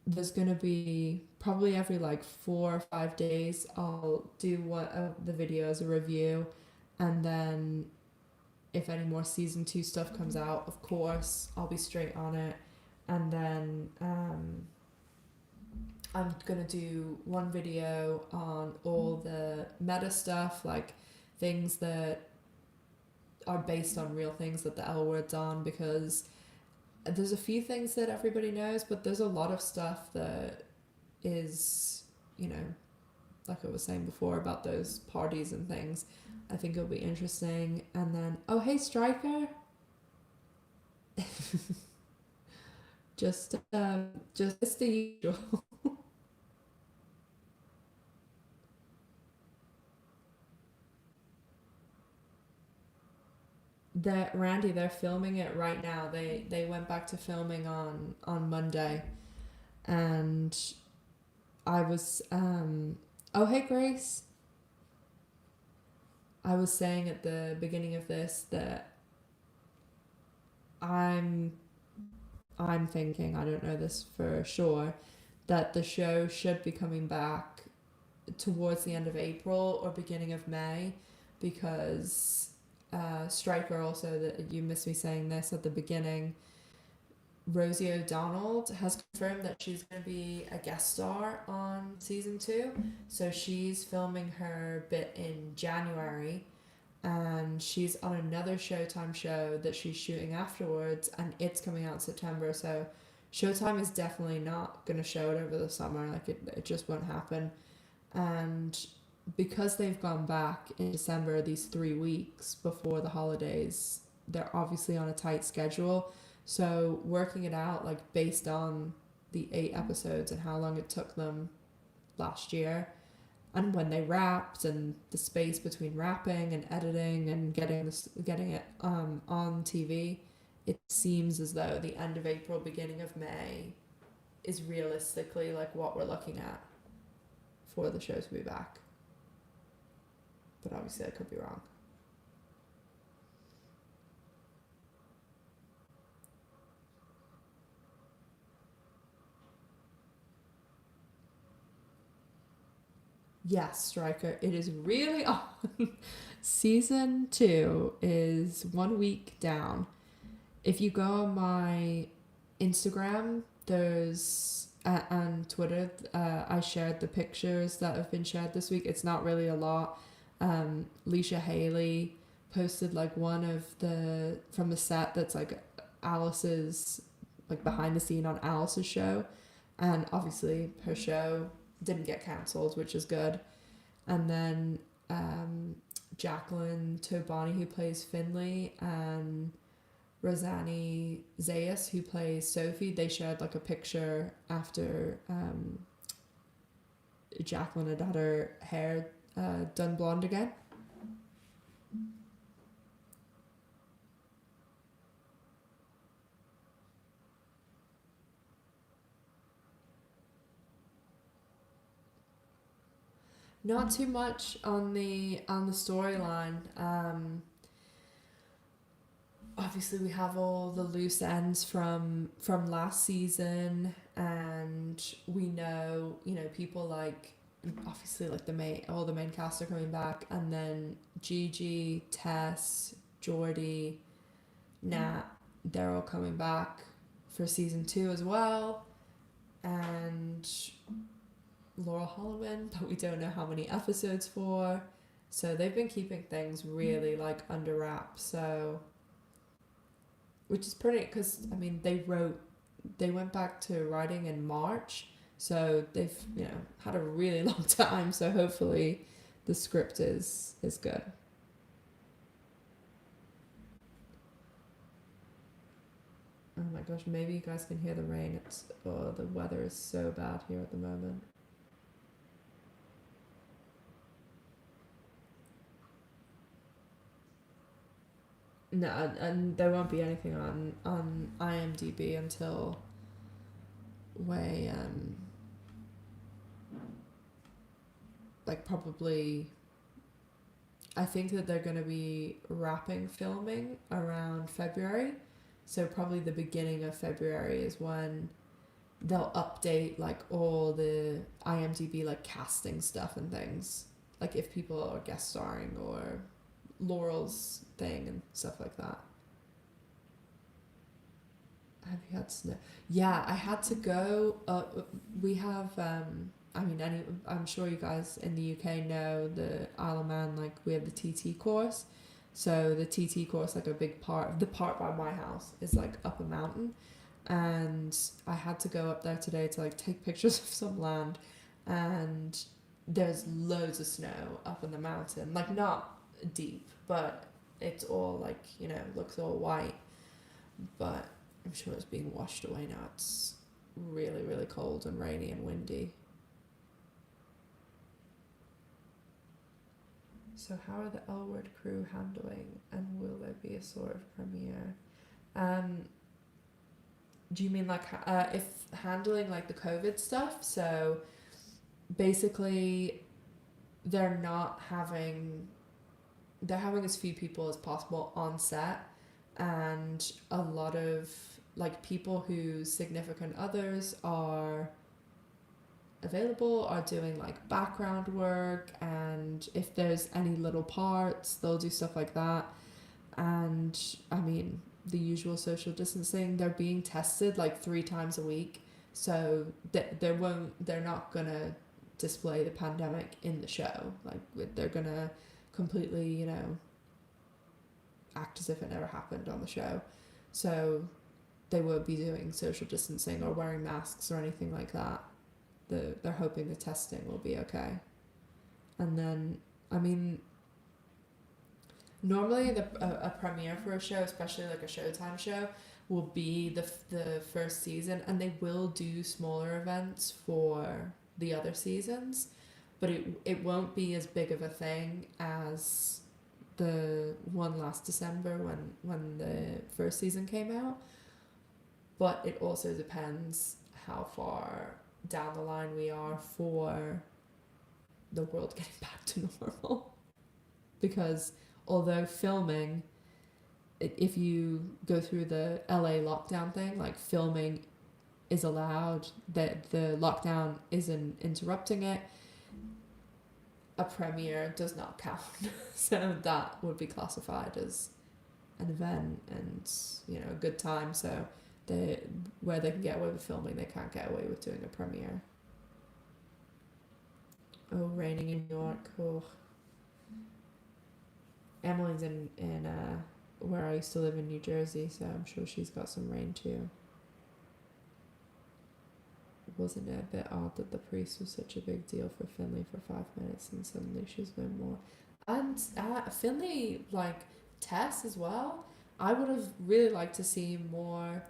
there's gonna be probably every like 4 or 5 days I'll do one of the videos, a review, and then if any more season 2 stuff comes out, of course I'll be straight on it, and then I'm gonna do one video on all the meta stuff, like things that are based on real things that the L Word's on, because there's a few things that everybody knows, but there's a lot of stuff that is, like I was saying before about those parties and things. I think it'll be interesting. And then, oh hey Striker, just the usual. They're filming it right now. They went back to filming on Monday, and I was oh hey Grace, I was saying at the beginning of this that I'm thinking, I don't know this for sure, that the show should be coming back towards the end of April or beginning of May, because Striker, also, that you missed me saying this at the beginning, Rosie O'Donnell has confirmed that she's going to be a guest star on season 2. So she's filming her bit in January, and she's on another Showtime show that she's shooting afterwards, and it's coming out in September. So Showtime is definitely not going to show it over the summer. Like it just won't happen. And because they've gone back in December, these 3 weeks before the holidays, they're obviously on a tight schedule. So working it out, like based on the 8 episodes and how long it took them last year, and when they wrapped, and the space between wrapping and editing and getting it on TV, it seems as though the end of April, beginning of May is realistically like what we're looking at for the show to be back. But obviously I could be wrong. Yes, Striker, it is really on. Season 2 is 1 week down. If you go on my Instagram, there's and Twitter, I shared the pictures that have been shared this week. It's not really a lot. Leisha Haley posted like one of the from the set that's like Alice's, like behind the scene on Alice's show, and obviously her show didn't get cancelled, which is good. And then Jacqueline Tobani, who plays Finley, and Rosanny Zayas, who plays Sophie, they shared like a picture after Jacqueline had her hair done blonde again. Not too much on the storyline. Obviously we have all the loose ends from last season, and we know, people like, obviously like all the main cast are coming back, and then Gigi, Tess, Jordy, Nat, they're all coming back for season 2 as well, and Laurel Holloman, but we don't know how many episodes for. So they've been keeping things really like under wraps. So, which is pretty, because I mean they went back to writing in March, so they've had a really long time. So hopefully the script is good. Oh my gosh, maybe you guys can hear the rain. The weather is so bad here at the moment. No, and there won't be anything on IMDb until way like probably, I think that they're going to be wrapping filming around February, so probably the beginning of February is when they'll update like all the IMDb like casting stuff and things, like if people are guest starring or Laurel's thing and stuff like that. Have you had snow? Yeah, I had to go. We have. I'm sure you guys in the UK know the Isle of Man. Like we have the TT course. So the TT course, like a big part of the part by my house, is like up a mountain, and I had to go up there today to like take pictures of some land, and there's loads of snow up in the mountain. Like not deep, but it's all like looks all white, but I'm sure it's being washed away now. It's really, really cold and rainy and windy. So how are the L Word crew handling, and will there be a sort of premiere? Do you mean like if handling like the COVID stuff? So basically they're having as few people as possible on set, and a lot of like people whose significant others are available are doing like background work, and if there's any little parts they'll do stuff like that. And I mean the usual social distancing, they're being tested like 3 times a week, so they're not gonna display the pandemic in the show. Like they're gonna completely act as if it never happened on the show, so they won't be doing social distancing or wearing masks or anything like that. They're hoping the testing will be okay. And then, I mean, normally a premiere for a show, especially like a Showtime show, will be the first season, and they will do smaller events for the other seasons, but it won't be as big of a thing as the one last December when the first season came out. But it also depends how far down the line we are for the world getting back to normal. Because although filming, if you go through the LA lockdown thing, like filming is allowed, that the lockdown isn't interrupting it, a premiere does not count. So that would be classified as an event and, you know, a good time. So where they can get away with filming, they can't get away with doing a premiere. Oh, raining in New York. Oh. Emily's in where I used to live in New Jersey, so I'm sure she's got some rain too. Wasn't it a bit odd that the priest was such a big deal for Finley for 5 minutes and suddenly she's no more? And Finley, like Tess as well, I would have really liked to see more,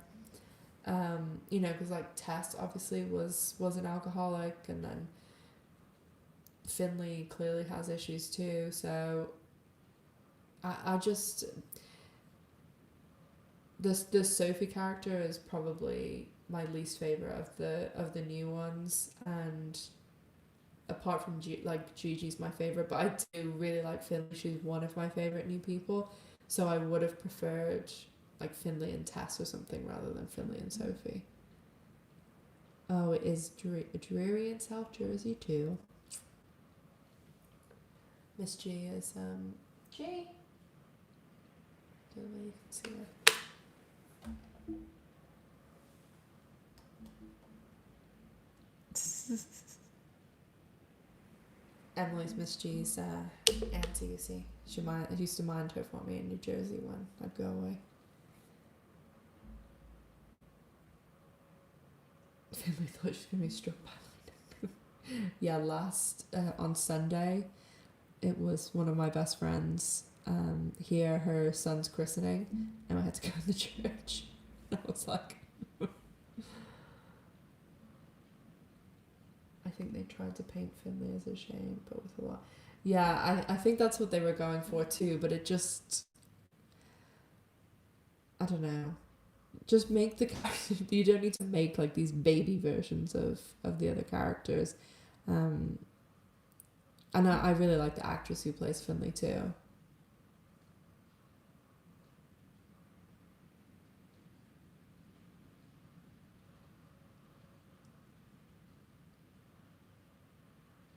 you know, because like Tess obviously was an alcoholic, and then Finley clearly has issues too, so I just, the Sophie character is probably my least favorite of the new ones, and apart from Gigi's my favorite, but I do really like Finley. She's one of my favorite new people, so I would have preferred like Finley and Tess or something rather than Finley and Sophie. Oh, it is dreary in South Jersey too. Miss G is G. Don't know if you can see her. Emily's Miss G's auntie, you see. I used to mind her for me in New Jersey when I'd go away. Finley thought she was going to be struck by lightning. Yeah, on Sunday, it was one of my best friends here, her son's christening, and I had to go in the church. I was like... I think they tried to paint Finley as a shame, but with a lot. Yeah, I think that's what they were going for too, but it just... I don't know. Just make the characters... You don't need to make like these baby versions of the other characters. And I really like the actress who plays Finley too.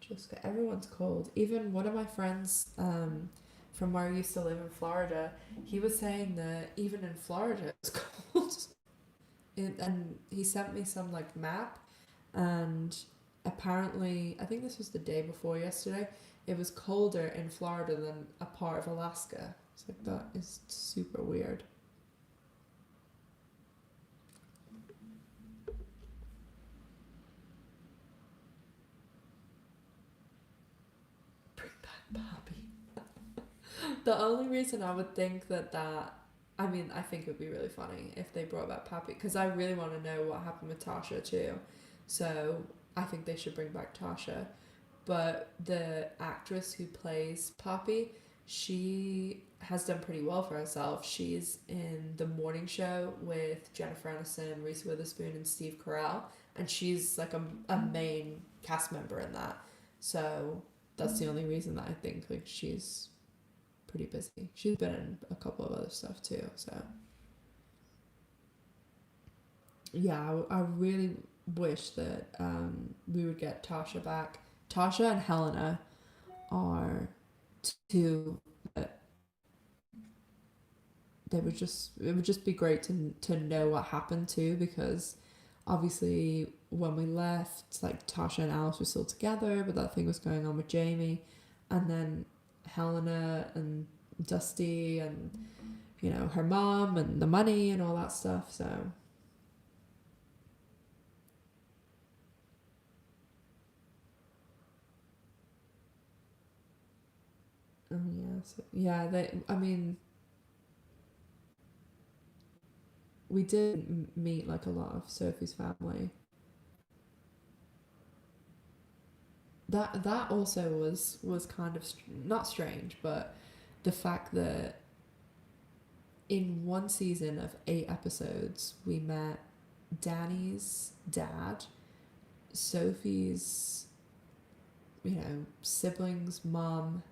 Just everyone's cold. Even one of my friends from where I used to live in Florida, he was saying that even in Florida it's cold. And he sent me some like map, and apparently, I think this was the day before yesterday, it was colder in Florida than a part of Alaska. It's like, that is super weird. Poppy. The only reason I would think that I mean, I think it would be really funny if they brought back Poppy, because I really want to know what happened with Tasha too. So I think they should bring back Tasha. But the actress who plays Poppy, she has done pretty well for herself. She's in the morning show with Jennifer Aniston, Reese Witherspoon, and Steve Carell, and she's like a main cast member in that. So that's the only reason that I think like she's pretty busy. She's been in a couple of other stuff too, so yeah, I really wish that we would get Tasha back. Tasha and Helena are two that it would just be great to know what happened to, because obviously when we left, like Tasha and Alice were still together, but that thing was going on with Jamie, and then Helena and Dusty and, you know, her mom and the money and all that stuff. So Oh yeah, so, yeah. I mean, we did meet like a lot of Sophie's family. That also was kind of not strange, but the fact that in one season of 8 episodes we met Danny's dad, Sophie's, siblings, mum,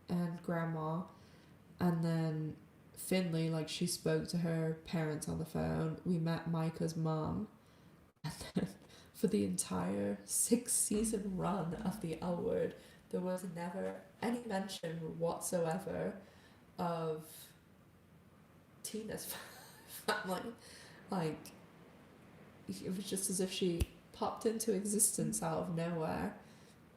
and grandma, and then Finley, like she spoke to her parents on the phone. We met Micah's mum, and then for the entire 6 season run of the L Word, there was never any mention whatsoever of Tina's family. Like, it was just as if she popped into existence out of nowhere.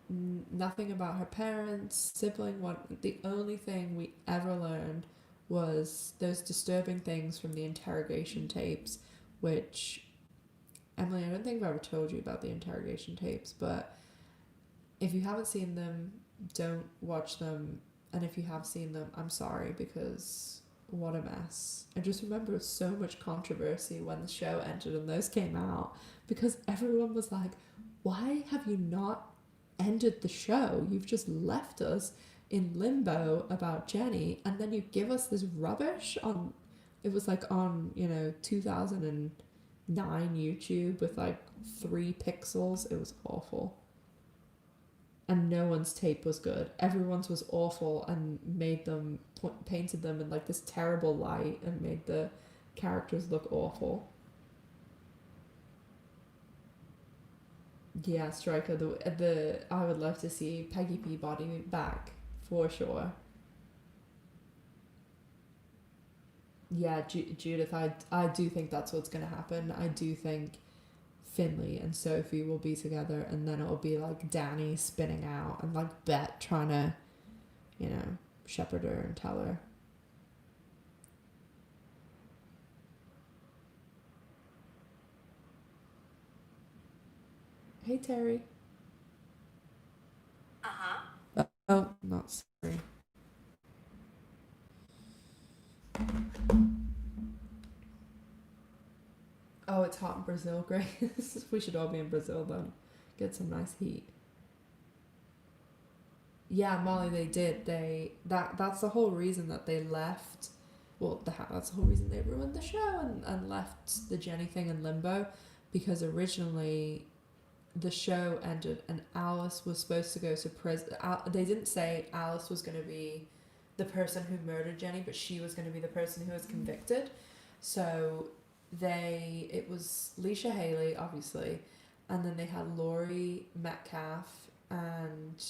Nothing about her parents, sibling. The only thing we ever learned was those disturbing things from the interrogation tapes, which, Emily, I don't think I've ever told you about the interrogation tapes, but if you haven't seen them, don't watch them. And if you have seen them, I'm sorry, because what a mess. I just remember so much controversy when the show ended and those came out, because everyone was like, why have you not ended the show? You've just left us in limbo about Jenny, and then you give us this rubbish on, it was like on 2009 YouTube with like 3 pixels. It was awful, and no one's tape was good. Everyone's was awful, and painted them in like this terrible light and made the characters look awful. Yeah, Striker. The I would love to see Peggy Peabody back for sure. Yeah, Judith. I do think that's what's gonna happen. I do think Finley and Sophie will be together, and then it'll be like Danny spinning out and like Bet trying to, shepherd her and tell her. Hey Terry. Oh, not sorry. Oh, it's hot in Brazil, Grace. We should all be in Brazil then. Get some nice heat. Yeah, Molly, they did. That's the whole reason that they left. Well, that's the whole reason they ruined the show and left the Jenny thing in limbo, because originally the show ended and Alice was supposed to go to prison. They didn't say Alice was going to be the person who murdered Jenny, but she was going to be the person who was convicted. So it was Leisha Haley, obviously, and then they had Laurie Metcalf and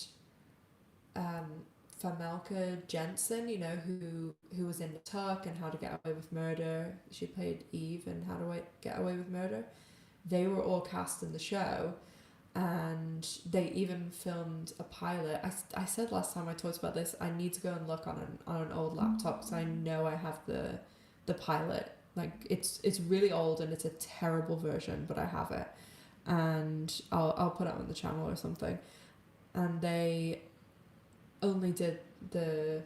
Famelka Jensen, who was in Tuck and How to Get Away with Murder. She played Eve in How to Get Away with Murder. They were all cast in the show, and they even filmed a pilot. I said last time I talked about this, I need to go and look on an old laptop, because I know I have the pilot. Like, it's really old and it's a terrible version, but I have it, and I'll put it on the channel or something. And they only did the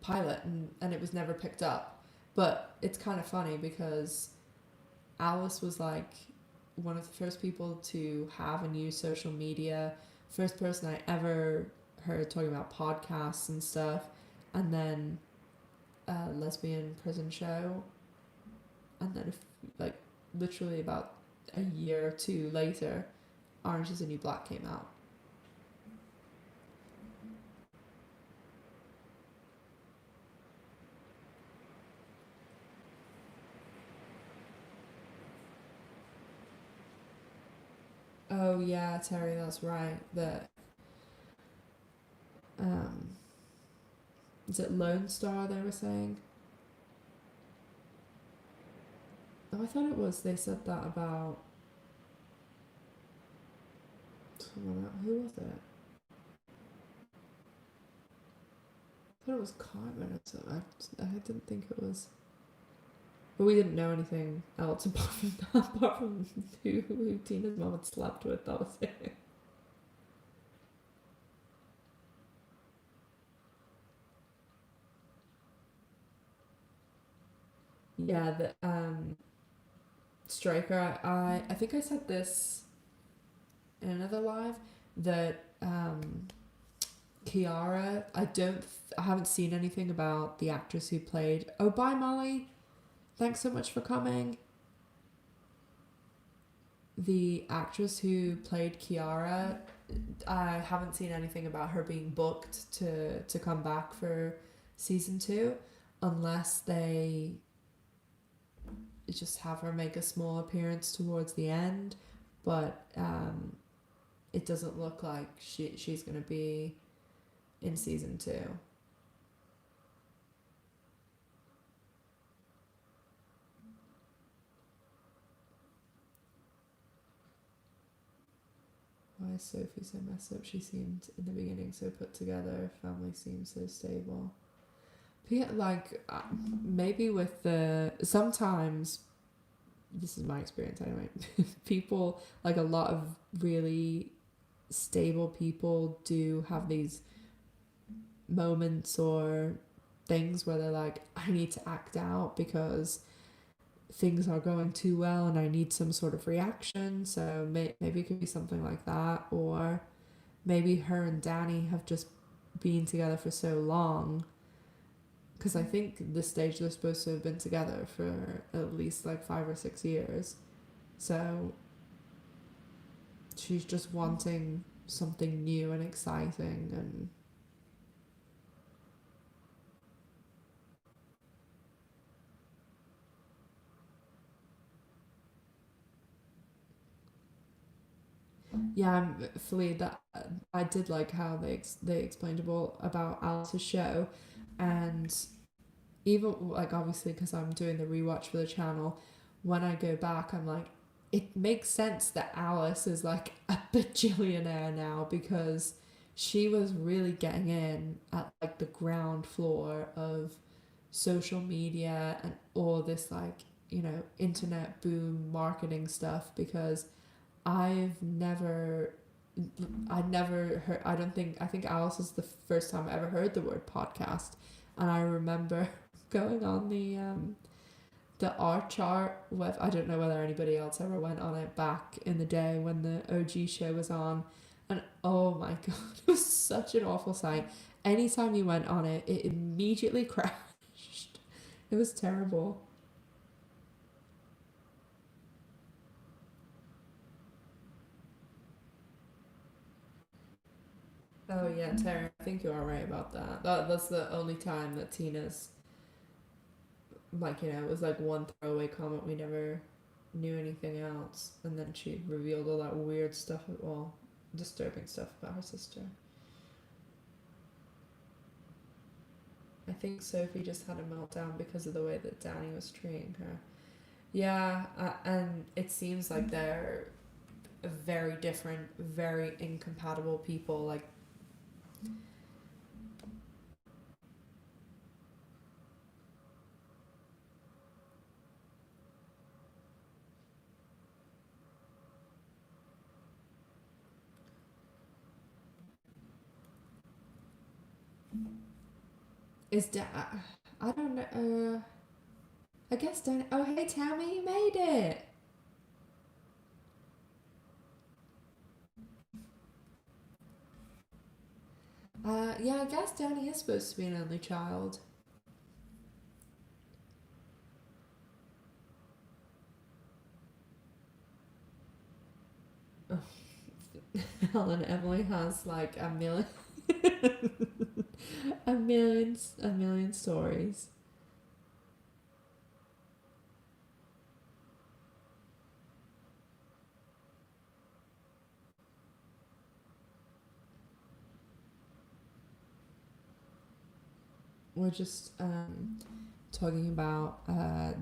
pilot, and it was never picked up. But it's kind of funny because Alice was like one of the first people to have and use social media, first person I ever heard talking about podcasts and stuff, and then a lesbian prison show, and then literally about a year or 2 later, Orange is the New Black came out. Oh yeah, Terry, that's right. Is it Lone Star they were saying? Oh, I thought it was. They said that about someone else. Who was it? I thought it was Carmen or something. I didn't think it was. But we didn't know anything else apart from that, apart from who Tina's mom had slept with. That was it. Yeah, the Striker. I think I said this in another live that Kiara. I haven't seen anything about the actress who played. Oh, bye, Molly. Thanks so much for coming. The actress who played Kiara, I haven't seen anything about her being booked to come back for season 2, unless they just have her make a small appearance towards the end. But it doesn't look like she's gonna be in season 2. Why is Sophie so messed up? She seemed in the beginning so put together. Family seems so stable. But yeah, like maybe with the sometimes, this is my experience anyway. People, like a lot of really stable people do have these moments or things where they're like, I need to act out because things are going too well and I need some sort of reaction. So maybe it could be something like that, or maybe her and Danny have just been together for so long, because I think the stage they're supposed to have been together for at least like 5 or 6 years. So she's just wanting something new and exciting. And yeah, fully that I did like how they explained about Alice's show. And even like obviously because I'm doing the rewatch for the channel, when I go back I'm like, it makes sense that Alice is like a bajillionaire now, because she was really getting in at like the ground floor of social media and all this, like, internet boom marketing stuff. Because I've never I'd never heard, I think Alice is the first time I ever heard the word podcast. And I remember going on the art chart with, I don't know whether anybody else ever went on it back in the day when the OG show was on, and oh my god, it was such an awful sight. Anytime you went on it, it immediately crashed. It was terrible. Oh yeah, Terry, I think you are right about that. That's the only time that Tina's, like, it was like one throwaway comment. We never knew anything else, and then she revealed all that weird stuff, well, disturbing stuff about her sister. I think Sophie just had a meltdown because of the way that Danny was treating her. Yeah, and it seems like they're very different, very incompatible people. Like, is I don't know. I guess Danny. Oh, hey Tammy, you made it. Yeah, I guess Danny is supposed to be an only child. Helen Emily has like a million, a million stories. We're just talking about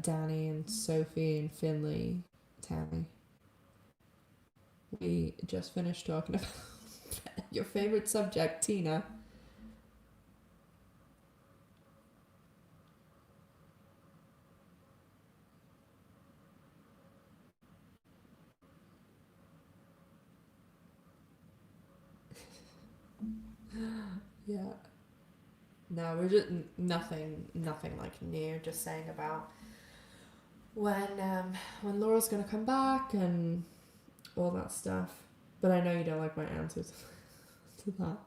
Danny and Sophie and Finley, Tammy. We just finished talking about your favorite subject, Tina. Yeah. No, we're just nothing like new. Just saying about when Laura's gonna come back and all that stuff. But I know you don't like my answers to that.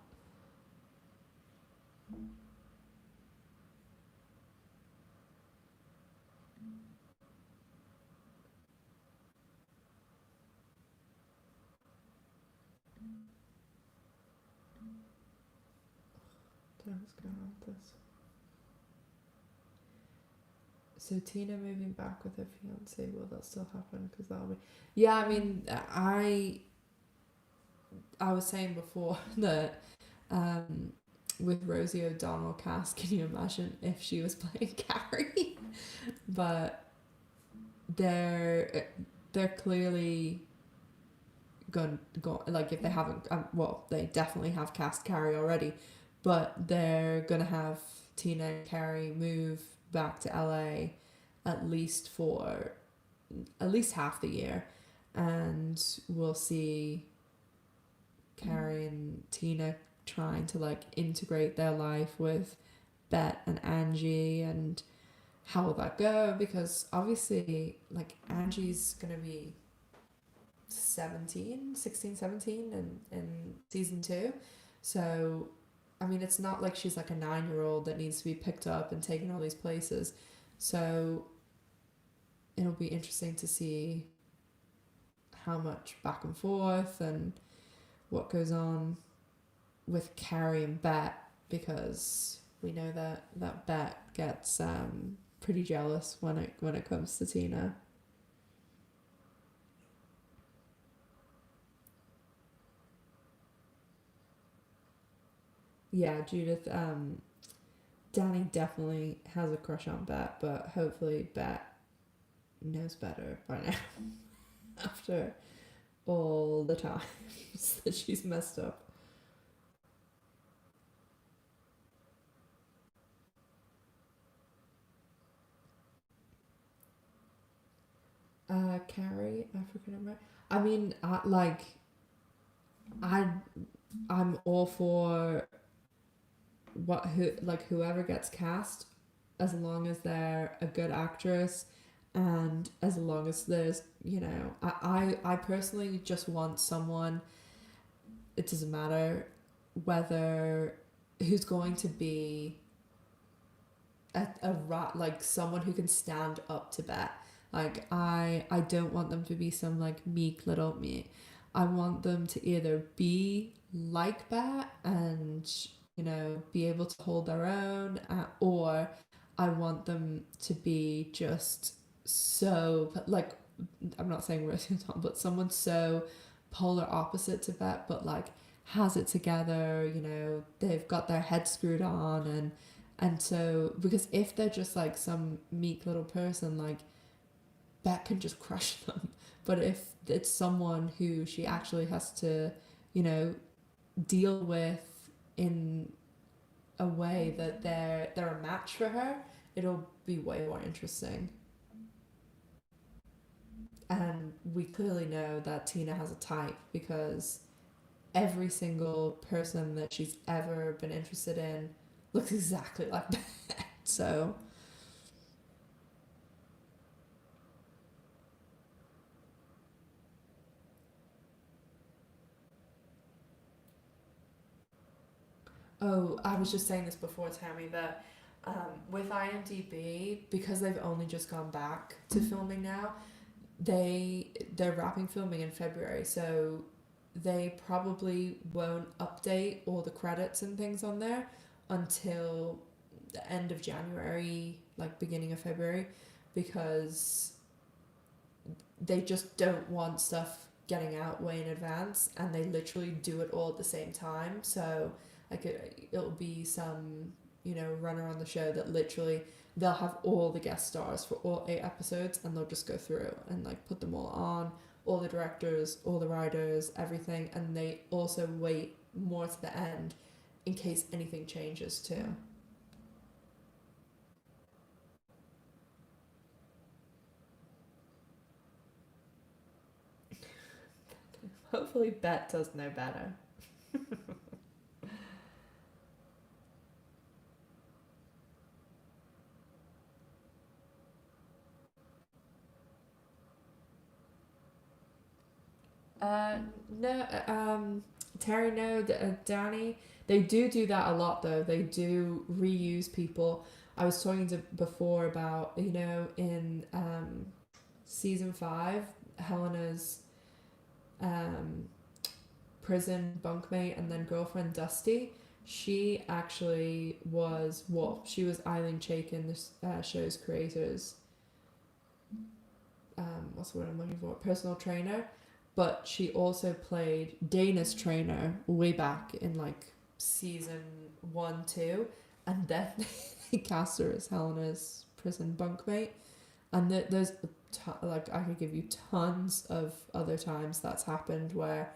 What's going on with this? So Tina moving back with her fiance, will that still happen? Because that'll be, yeah. I mean, I was saying before that with Rosie O'Donnell cast, can you imagine if she was playing Carrie? But they're clearly going like, if they haven't, well, they definitely have cast Carrie already, but they're gonna have Tina and Carrie move back to LA at least for at least half the year, and we'll see Carrie and Tina trying to like integrate their life with Bette and Angie, and how will that go? Because obviously, like, Angie's gonna be 16, 17 in season 2. So, I mean, it's not like she's like a 9-year-old that needs to be picked up and taken all these places. So, it'll be interesting to see how much back and forth and what goes on with Carrie and Bette, because we know that Bette gets pretty jealous when it comes to Tina. Yeah, Judith. Danny definitely has a crush on Bette, but hopefully Bette knows better by now after all the times that she's messed up. Carrie, African American. I mean, I'm all for whoever gets cast, as long as they're a good actress, and as long as there's, I personally just want someone. It doesn't matter whether who's going to be like someone who can stand up to Bette. Like, I don't want them to be some like meek little me. I want them to either be like Bette and be able to hold their own, or I want them to be just so like, I'm not saying Rosie O'Donnell, but someone so polar opposite to Bette, but like has it together. They've got their head screwed on, and so, because if they're just like some meek little person, like, Bette can just crush them. But if it's someone who she actually has to, deal with in a way that they're a match for her, it'll be way more interesting. And we clearly know that Tina has a type, because every single person that she's ever been interested in looks exactly like that. So, oh, I was just saying this before, Tammy, that with IMDb, because they've only just gone back to filming now, they're wrapping filming in February, so they probably won't update all the credits and things on there until the end of January, like beginning of February, because they just don't want stuff getting out way in advance, and they literally do it all at the same time. So like, it'll be some runner on the show that literally they'll have all the guest stars for all 8 episodes, and they'll just go through and like put them all on, all the directors, all the writers, everything, and they also wait more to the end in case anything changes too. Hopefully Bette does know better. No, Terry, no, Danny. They do that a lot though. They do reuse people. I was talking to before about, in season 5, Helena's um prison bunkmate and then girlfriend Dusty. She actually was she was Eileen Chaikin, the show's creators. What's the word I'm looking for? Personal trainer. But she also played Dana's trainer way back in like season 1, 2, and then they cast her as Helena's prison bunkmate. And there's like I could give you tons of other times that's happened where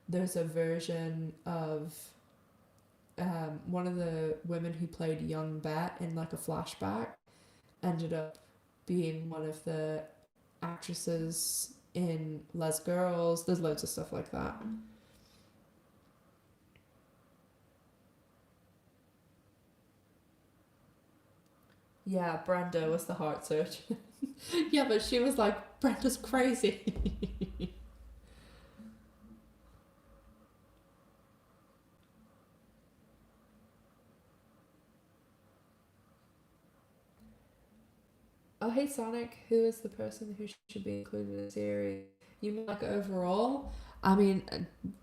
there's a version of one of the women who played young Bet in like a flashback ended up being one of the actresses in Les Girls. There's loads of stuff like that. Yeah, Brenda was the heart surgeon. Yeah, but she was like, Brenda's crazy. Oh, hey Sonic, who is the person who should be included in the series? You mean like overall? I mean,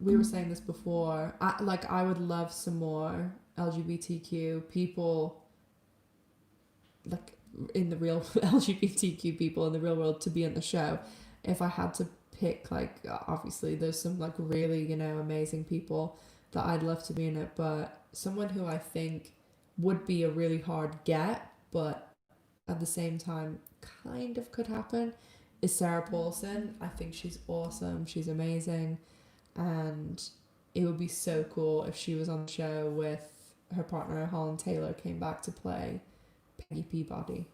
we were saying this before. I would love some more LGBTQ people, like in the real LGBTQ people in the real world to be in the show. If I had to pick, like, obviously there's some like really, amazing people that I'd love to be in it, but someone who I think would be a really hard get, but at the same time kind of could happen, is Sarah Paulson. I think she's awesome. She's amazing. And it would be so cool if she was on the show with her partner, Holland Taylor, came back to play Peggy Peabody.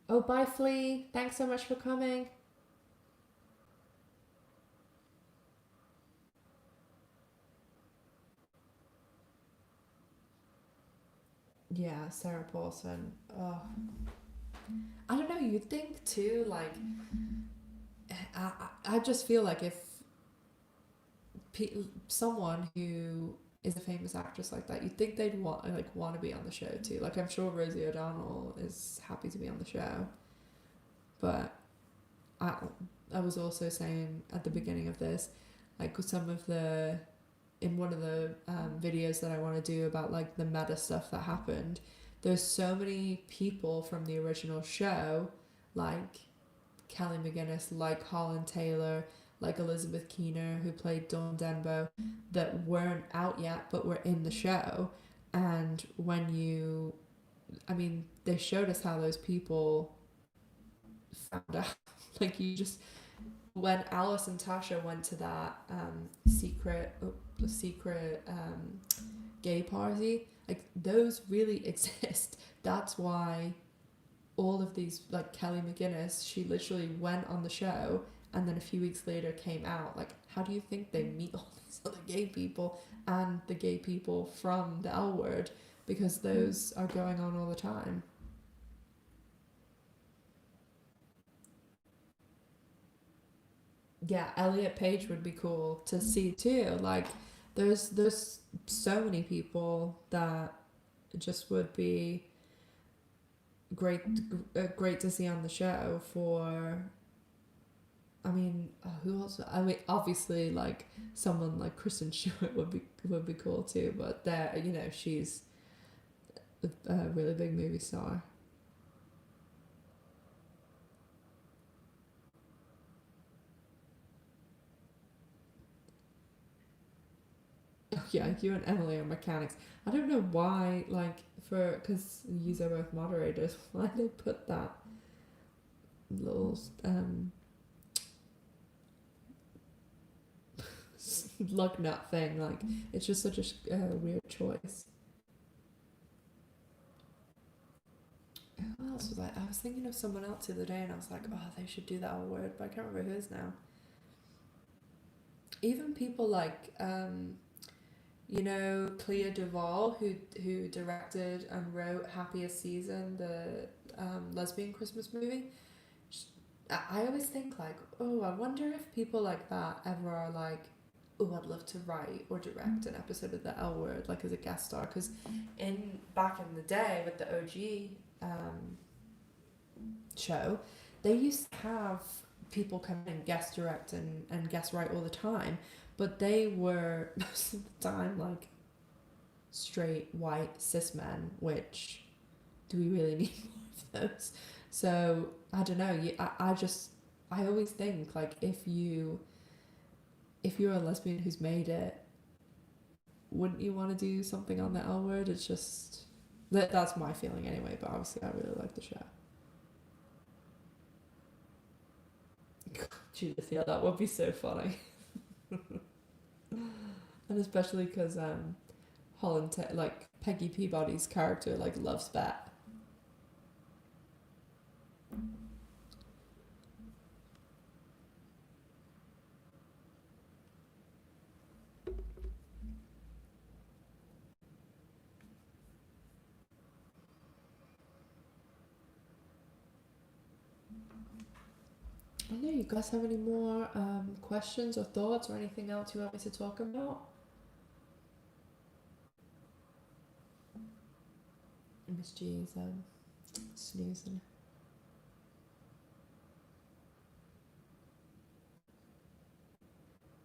Oh, bye, Flea. Thanks so much for coming. Yeah, Sarah Paulson. Oh, I don't know. You'd think too, like, I just feel like if someone who is a famous actress like that, you'd think they'd want to be on the show too. Like, I'm sure Rosie O'Donnell is happy to be on the show, but I I was also saying at the beginning of this, like some of the in one of the videos that I want to do about like the meta stuff that happened, there's so many people from the original show, like Kelly McGinnis, like Holland Taylor, like Elizabeth Keener, who played Dawn Denbo, that weren't out yet but were in the show. And they showed us how those people found out. Like, when Alice and Tasha went to that secret gay party, like, those really exist. That's why all of these, like Kelly McGinnis, she literally went on the show and then a few weeks later came out. Like, how do you think they meet all these other gay people and the gay people from the L Word? Because those are going on all the time. Yeah, Elliot Page would be cool to see too. Like, there's so many people that just would be great great to see on the show. For who else? Obviously, like someone like Kristen Stewart would be cool too. But she's a really big movie star. Oh yeah, you and Emily are mechanics. I don't know why, like, because you are both moderators, why they put that little lug nut thing. Like, it's just such a weird choice. Who else was I was thinking of someone else the other day, and I was like, oh, they should do that word, but I can't remember who it is now. Even people like You know, Clea Duvall, who directed and wrote Happiest Season, the lesbian Christmas movie. I always think like, oh, I wonder if people like that ever are like, oh, I'd love to write or direct an episode of the L Word, like as a guest star, because back in the day with the OG show, they used to have people come in and guest direct and guest write all the time, but they were most of the time like straight white cis men, which do we really need more of those? So I don't know. I always think like if you're a lesbian who's made it, wouldn't you want to do something on the L Word? It's just that's my feeling anyway. But obviously, I really like the show. Judith, yeah, that would be so funny. And especially because Holland, like Peggy Peabody's character, like loves Bet. I don't know, you guys have any more questions or thoughts or anything else you want me to talk about? Miss G is snoozing.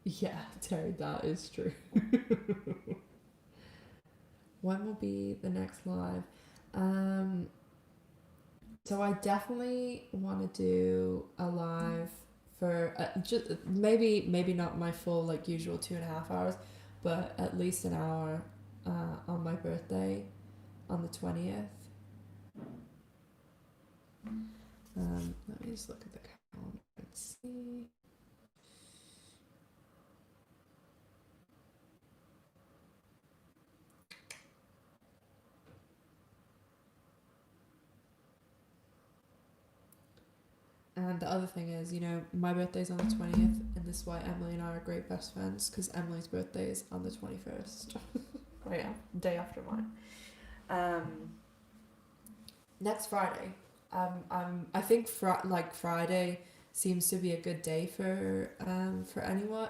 Yeah, Terry, that is true. When will be the next live? So I definitely want to do a live for just maybe not my full like usual 2.5 hours, but at least an hour on my birthday on the 20th. Let me just look at the calendar and see. And the other thing is, you know, my birthday's on the 20th, and this is why Emily and I are great best friends, because Emily's birthday is on the 21st. Right, yeah, day after mine. Next Friday. I think Friday seems to be a good day for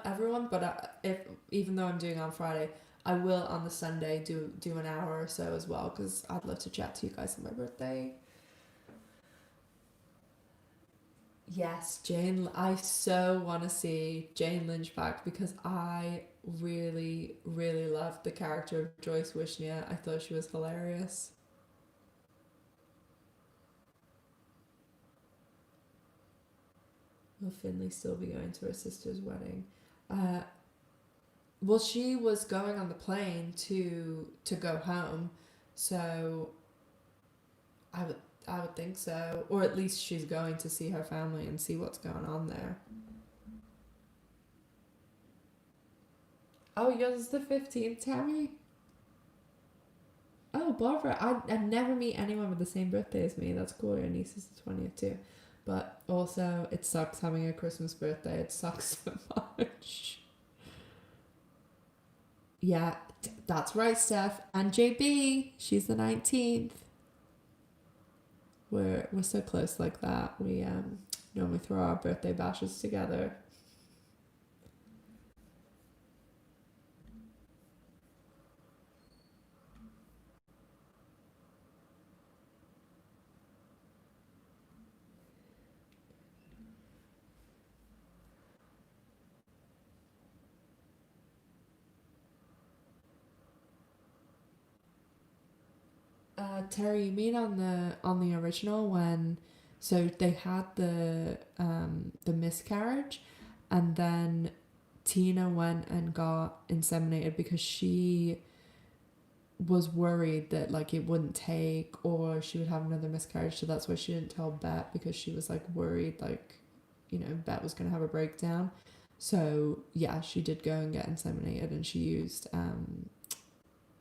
everyone. But if even though I'm doing on Friday, I will on the Sunday do an hour or so as well, because I'd love to chat to you guys on my birthday. Yes, Jane. I so want to see Jane Lynch back, because I really, really loved the character of Joyce Wishnia. I thought she was hilarious. Will Finley still be going to her sister's wedding? Well, she was going on the plane to go home, so I would think so, or at least she's going to see her family and see what's going on there. Oh, yours is the 15th, Tammy? Oh, Barbara, I never meet anyone with the same birthday as me. That's cool. Your niece is the 20th too. But also, it sucks having a Christmas birthday. It sucks so much. Yeah, that's right, Steph. And JB, she's the 19th. We're so close like that. We normally throw our birthday bashes together. Terry, you mean on the original when, so they had the miscarriage, and then Tina went and got inseminated because she was worried that like it wouldn't take or she would have another miscarriage, so that's why she didn't tell Bet, because she was like worried like, you know, Bet was gonna have a breakdown. So yeah, she did go and get inseminated, and she used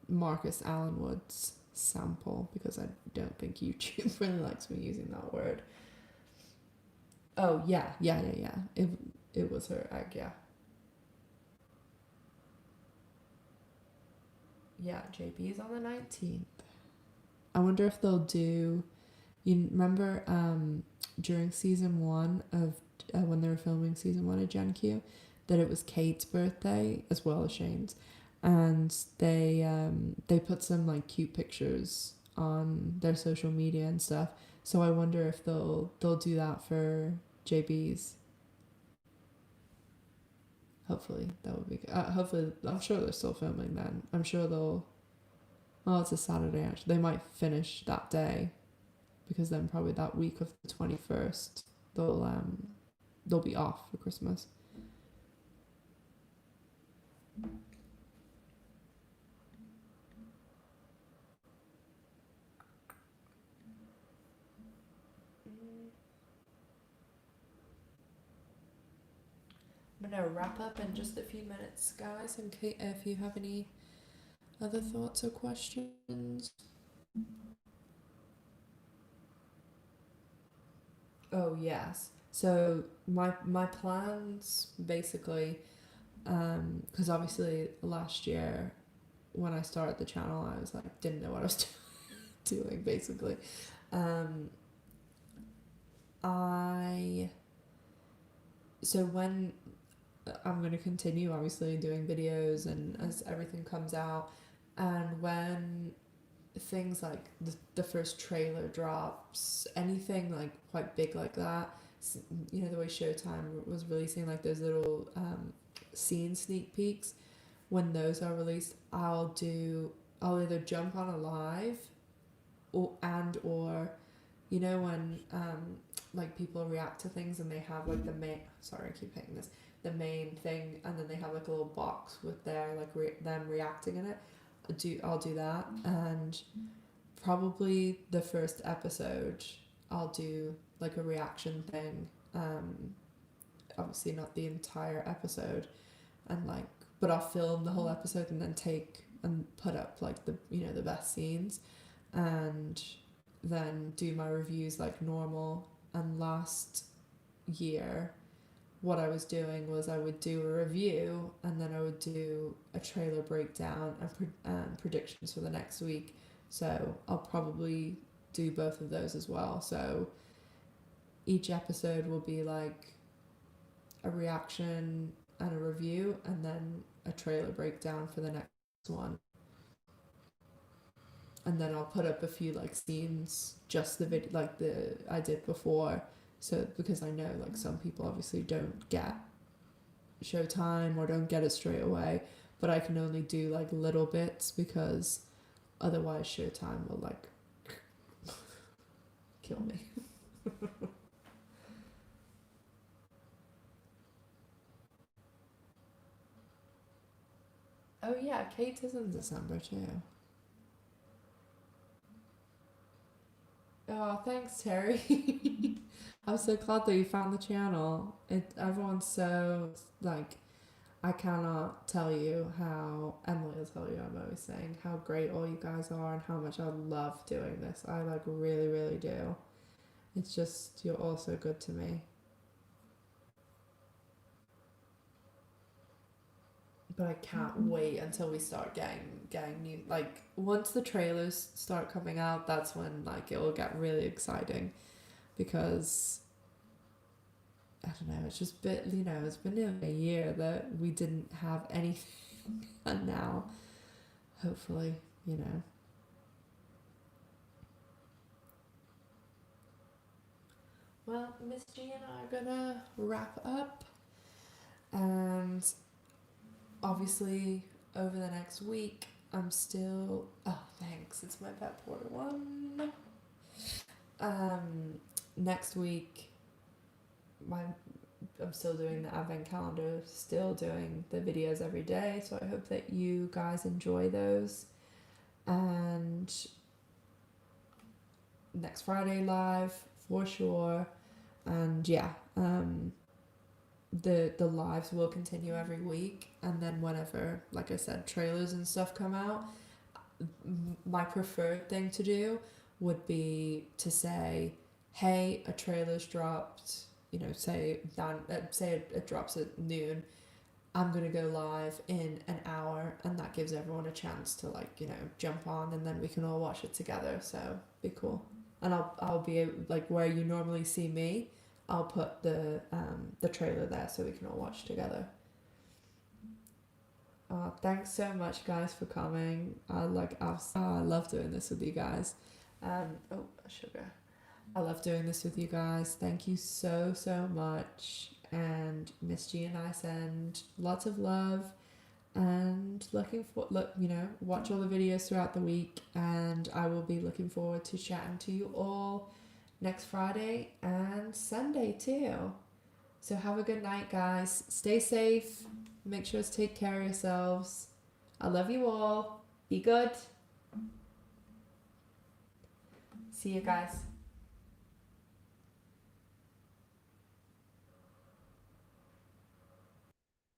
Marcus Allenwood's sample, because I don't think YouTube really likes me using that word. Oh yeah. It was her egg, yeah. yeah, JB is on the 19th. I wonder if they'll do. You remember during season 1 of when they were filming season 1 of Gen Q, that it was Kate's birthday as well as Shane's, and they put some like cute pictures on their social media and stuff. So I wonder if they'll do that for JB's. Hopefully that would be good. Hopefully, I'm sure they're still filming then. I'm sure they'll. Well, it's a Saturday actually. They might finish that day, because then probably that week of the 21st they'll be off for Christmas. I'm gonna wrap up in just a few minutes, guys. In case if you have any other thoughts or questions. Oh yes. So my plans basically, because obviously last year when I started the channel, I was like didn't know what I was doing basically. I so when I'm going to continue obviously doing videos and as everything comes out, and when things like the first trailer drops, anything like quite big like that, you know, the way Showtime was releasing like those little scene sneak peeks, when those are released, I'll either jump on a live or you know when like people react to things and they have like the main, sorry I keep hitting this, the main thing, and then they have like a little box with their like them reacting in it. I'll do that, and probably the first episode I'll do like a reaction thing. Obviously not the entire episode, and like, but I'll film the whole episode and then take and put up like the, you know, the best scenes, and then do my reviews like normal. And last year what I was doing was I would do a review and then I would do a trailer breakdown and predictions for the next week. So I'll probably do both of those as well. So each episode will be like a reaction and a review, and then a trailer breakdown for the next one. And then I'll put up a few like scenes, just the video like the I did before. So because I know like some people obviously don't get Showtime or don't get it straight away, but I can only do like little bits because otherwise Showtime will like kill me. Oh yeah, Kate is in December too. Oh, thanks, Terry. I'm so glad that you found the channel. Everyone's so like, I cannot tell you how Emily will tell you. I'm always saying how great all you guys are and how much I love doing this. I like really, really do. It's just you're all so good to me. But I can't wait until we start getting new, like once the trailers start coming out, that's when like it will get really exciting, because I don't know, it's just bit, you know, it's been nearly a year that we didn't have anything and now hopefully, you know. Well, Miss G and I are gonna wrap up, and obviously over the next week I'm still, oh thanks, it's my pet porter one. Next week I'm still doing the advent calendar, still doing the videos every day, so I hope that you guys enjoy those. And next Friday live for sure. And yeah, the lives will continue every week, and then whenever, like I said, trailers and stuff come out, my preferred thing to do would be to say, hey, a trailer's dropped, you know, say it drops at noon, I'm gonna go live in an hour, and that gives everyone a chance to, like, you know, jump on, and then we can all watch it together. So be cool. And I'll be like, where you normally see me, I'll put the trailer there so we can all watch together. Thanks so much, guys, for coming. I love doing this with you guys. Sugar. I love doing this with you guys. Thank you so much. And Miss G and I send lots of love, and watch all the videos throughout the week, and I will be looking forward to chatting to you all next Friday and Sunday too. So have a good night, guys. Stay safe. Make sure to take care of yourselves. I love you all. Be good. See you guys.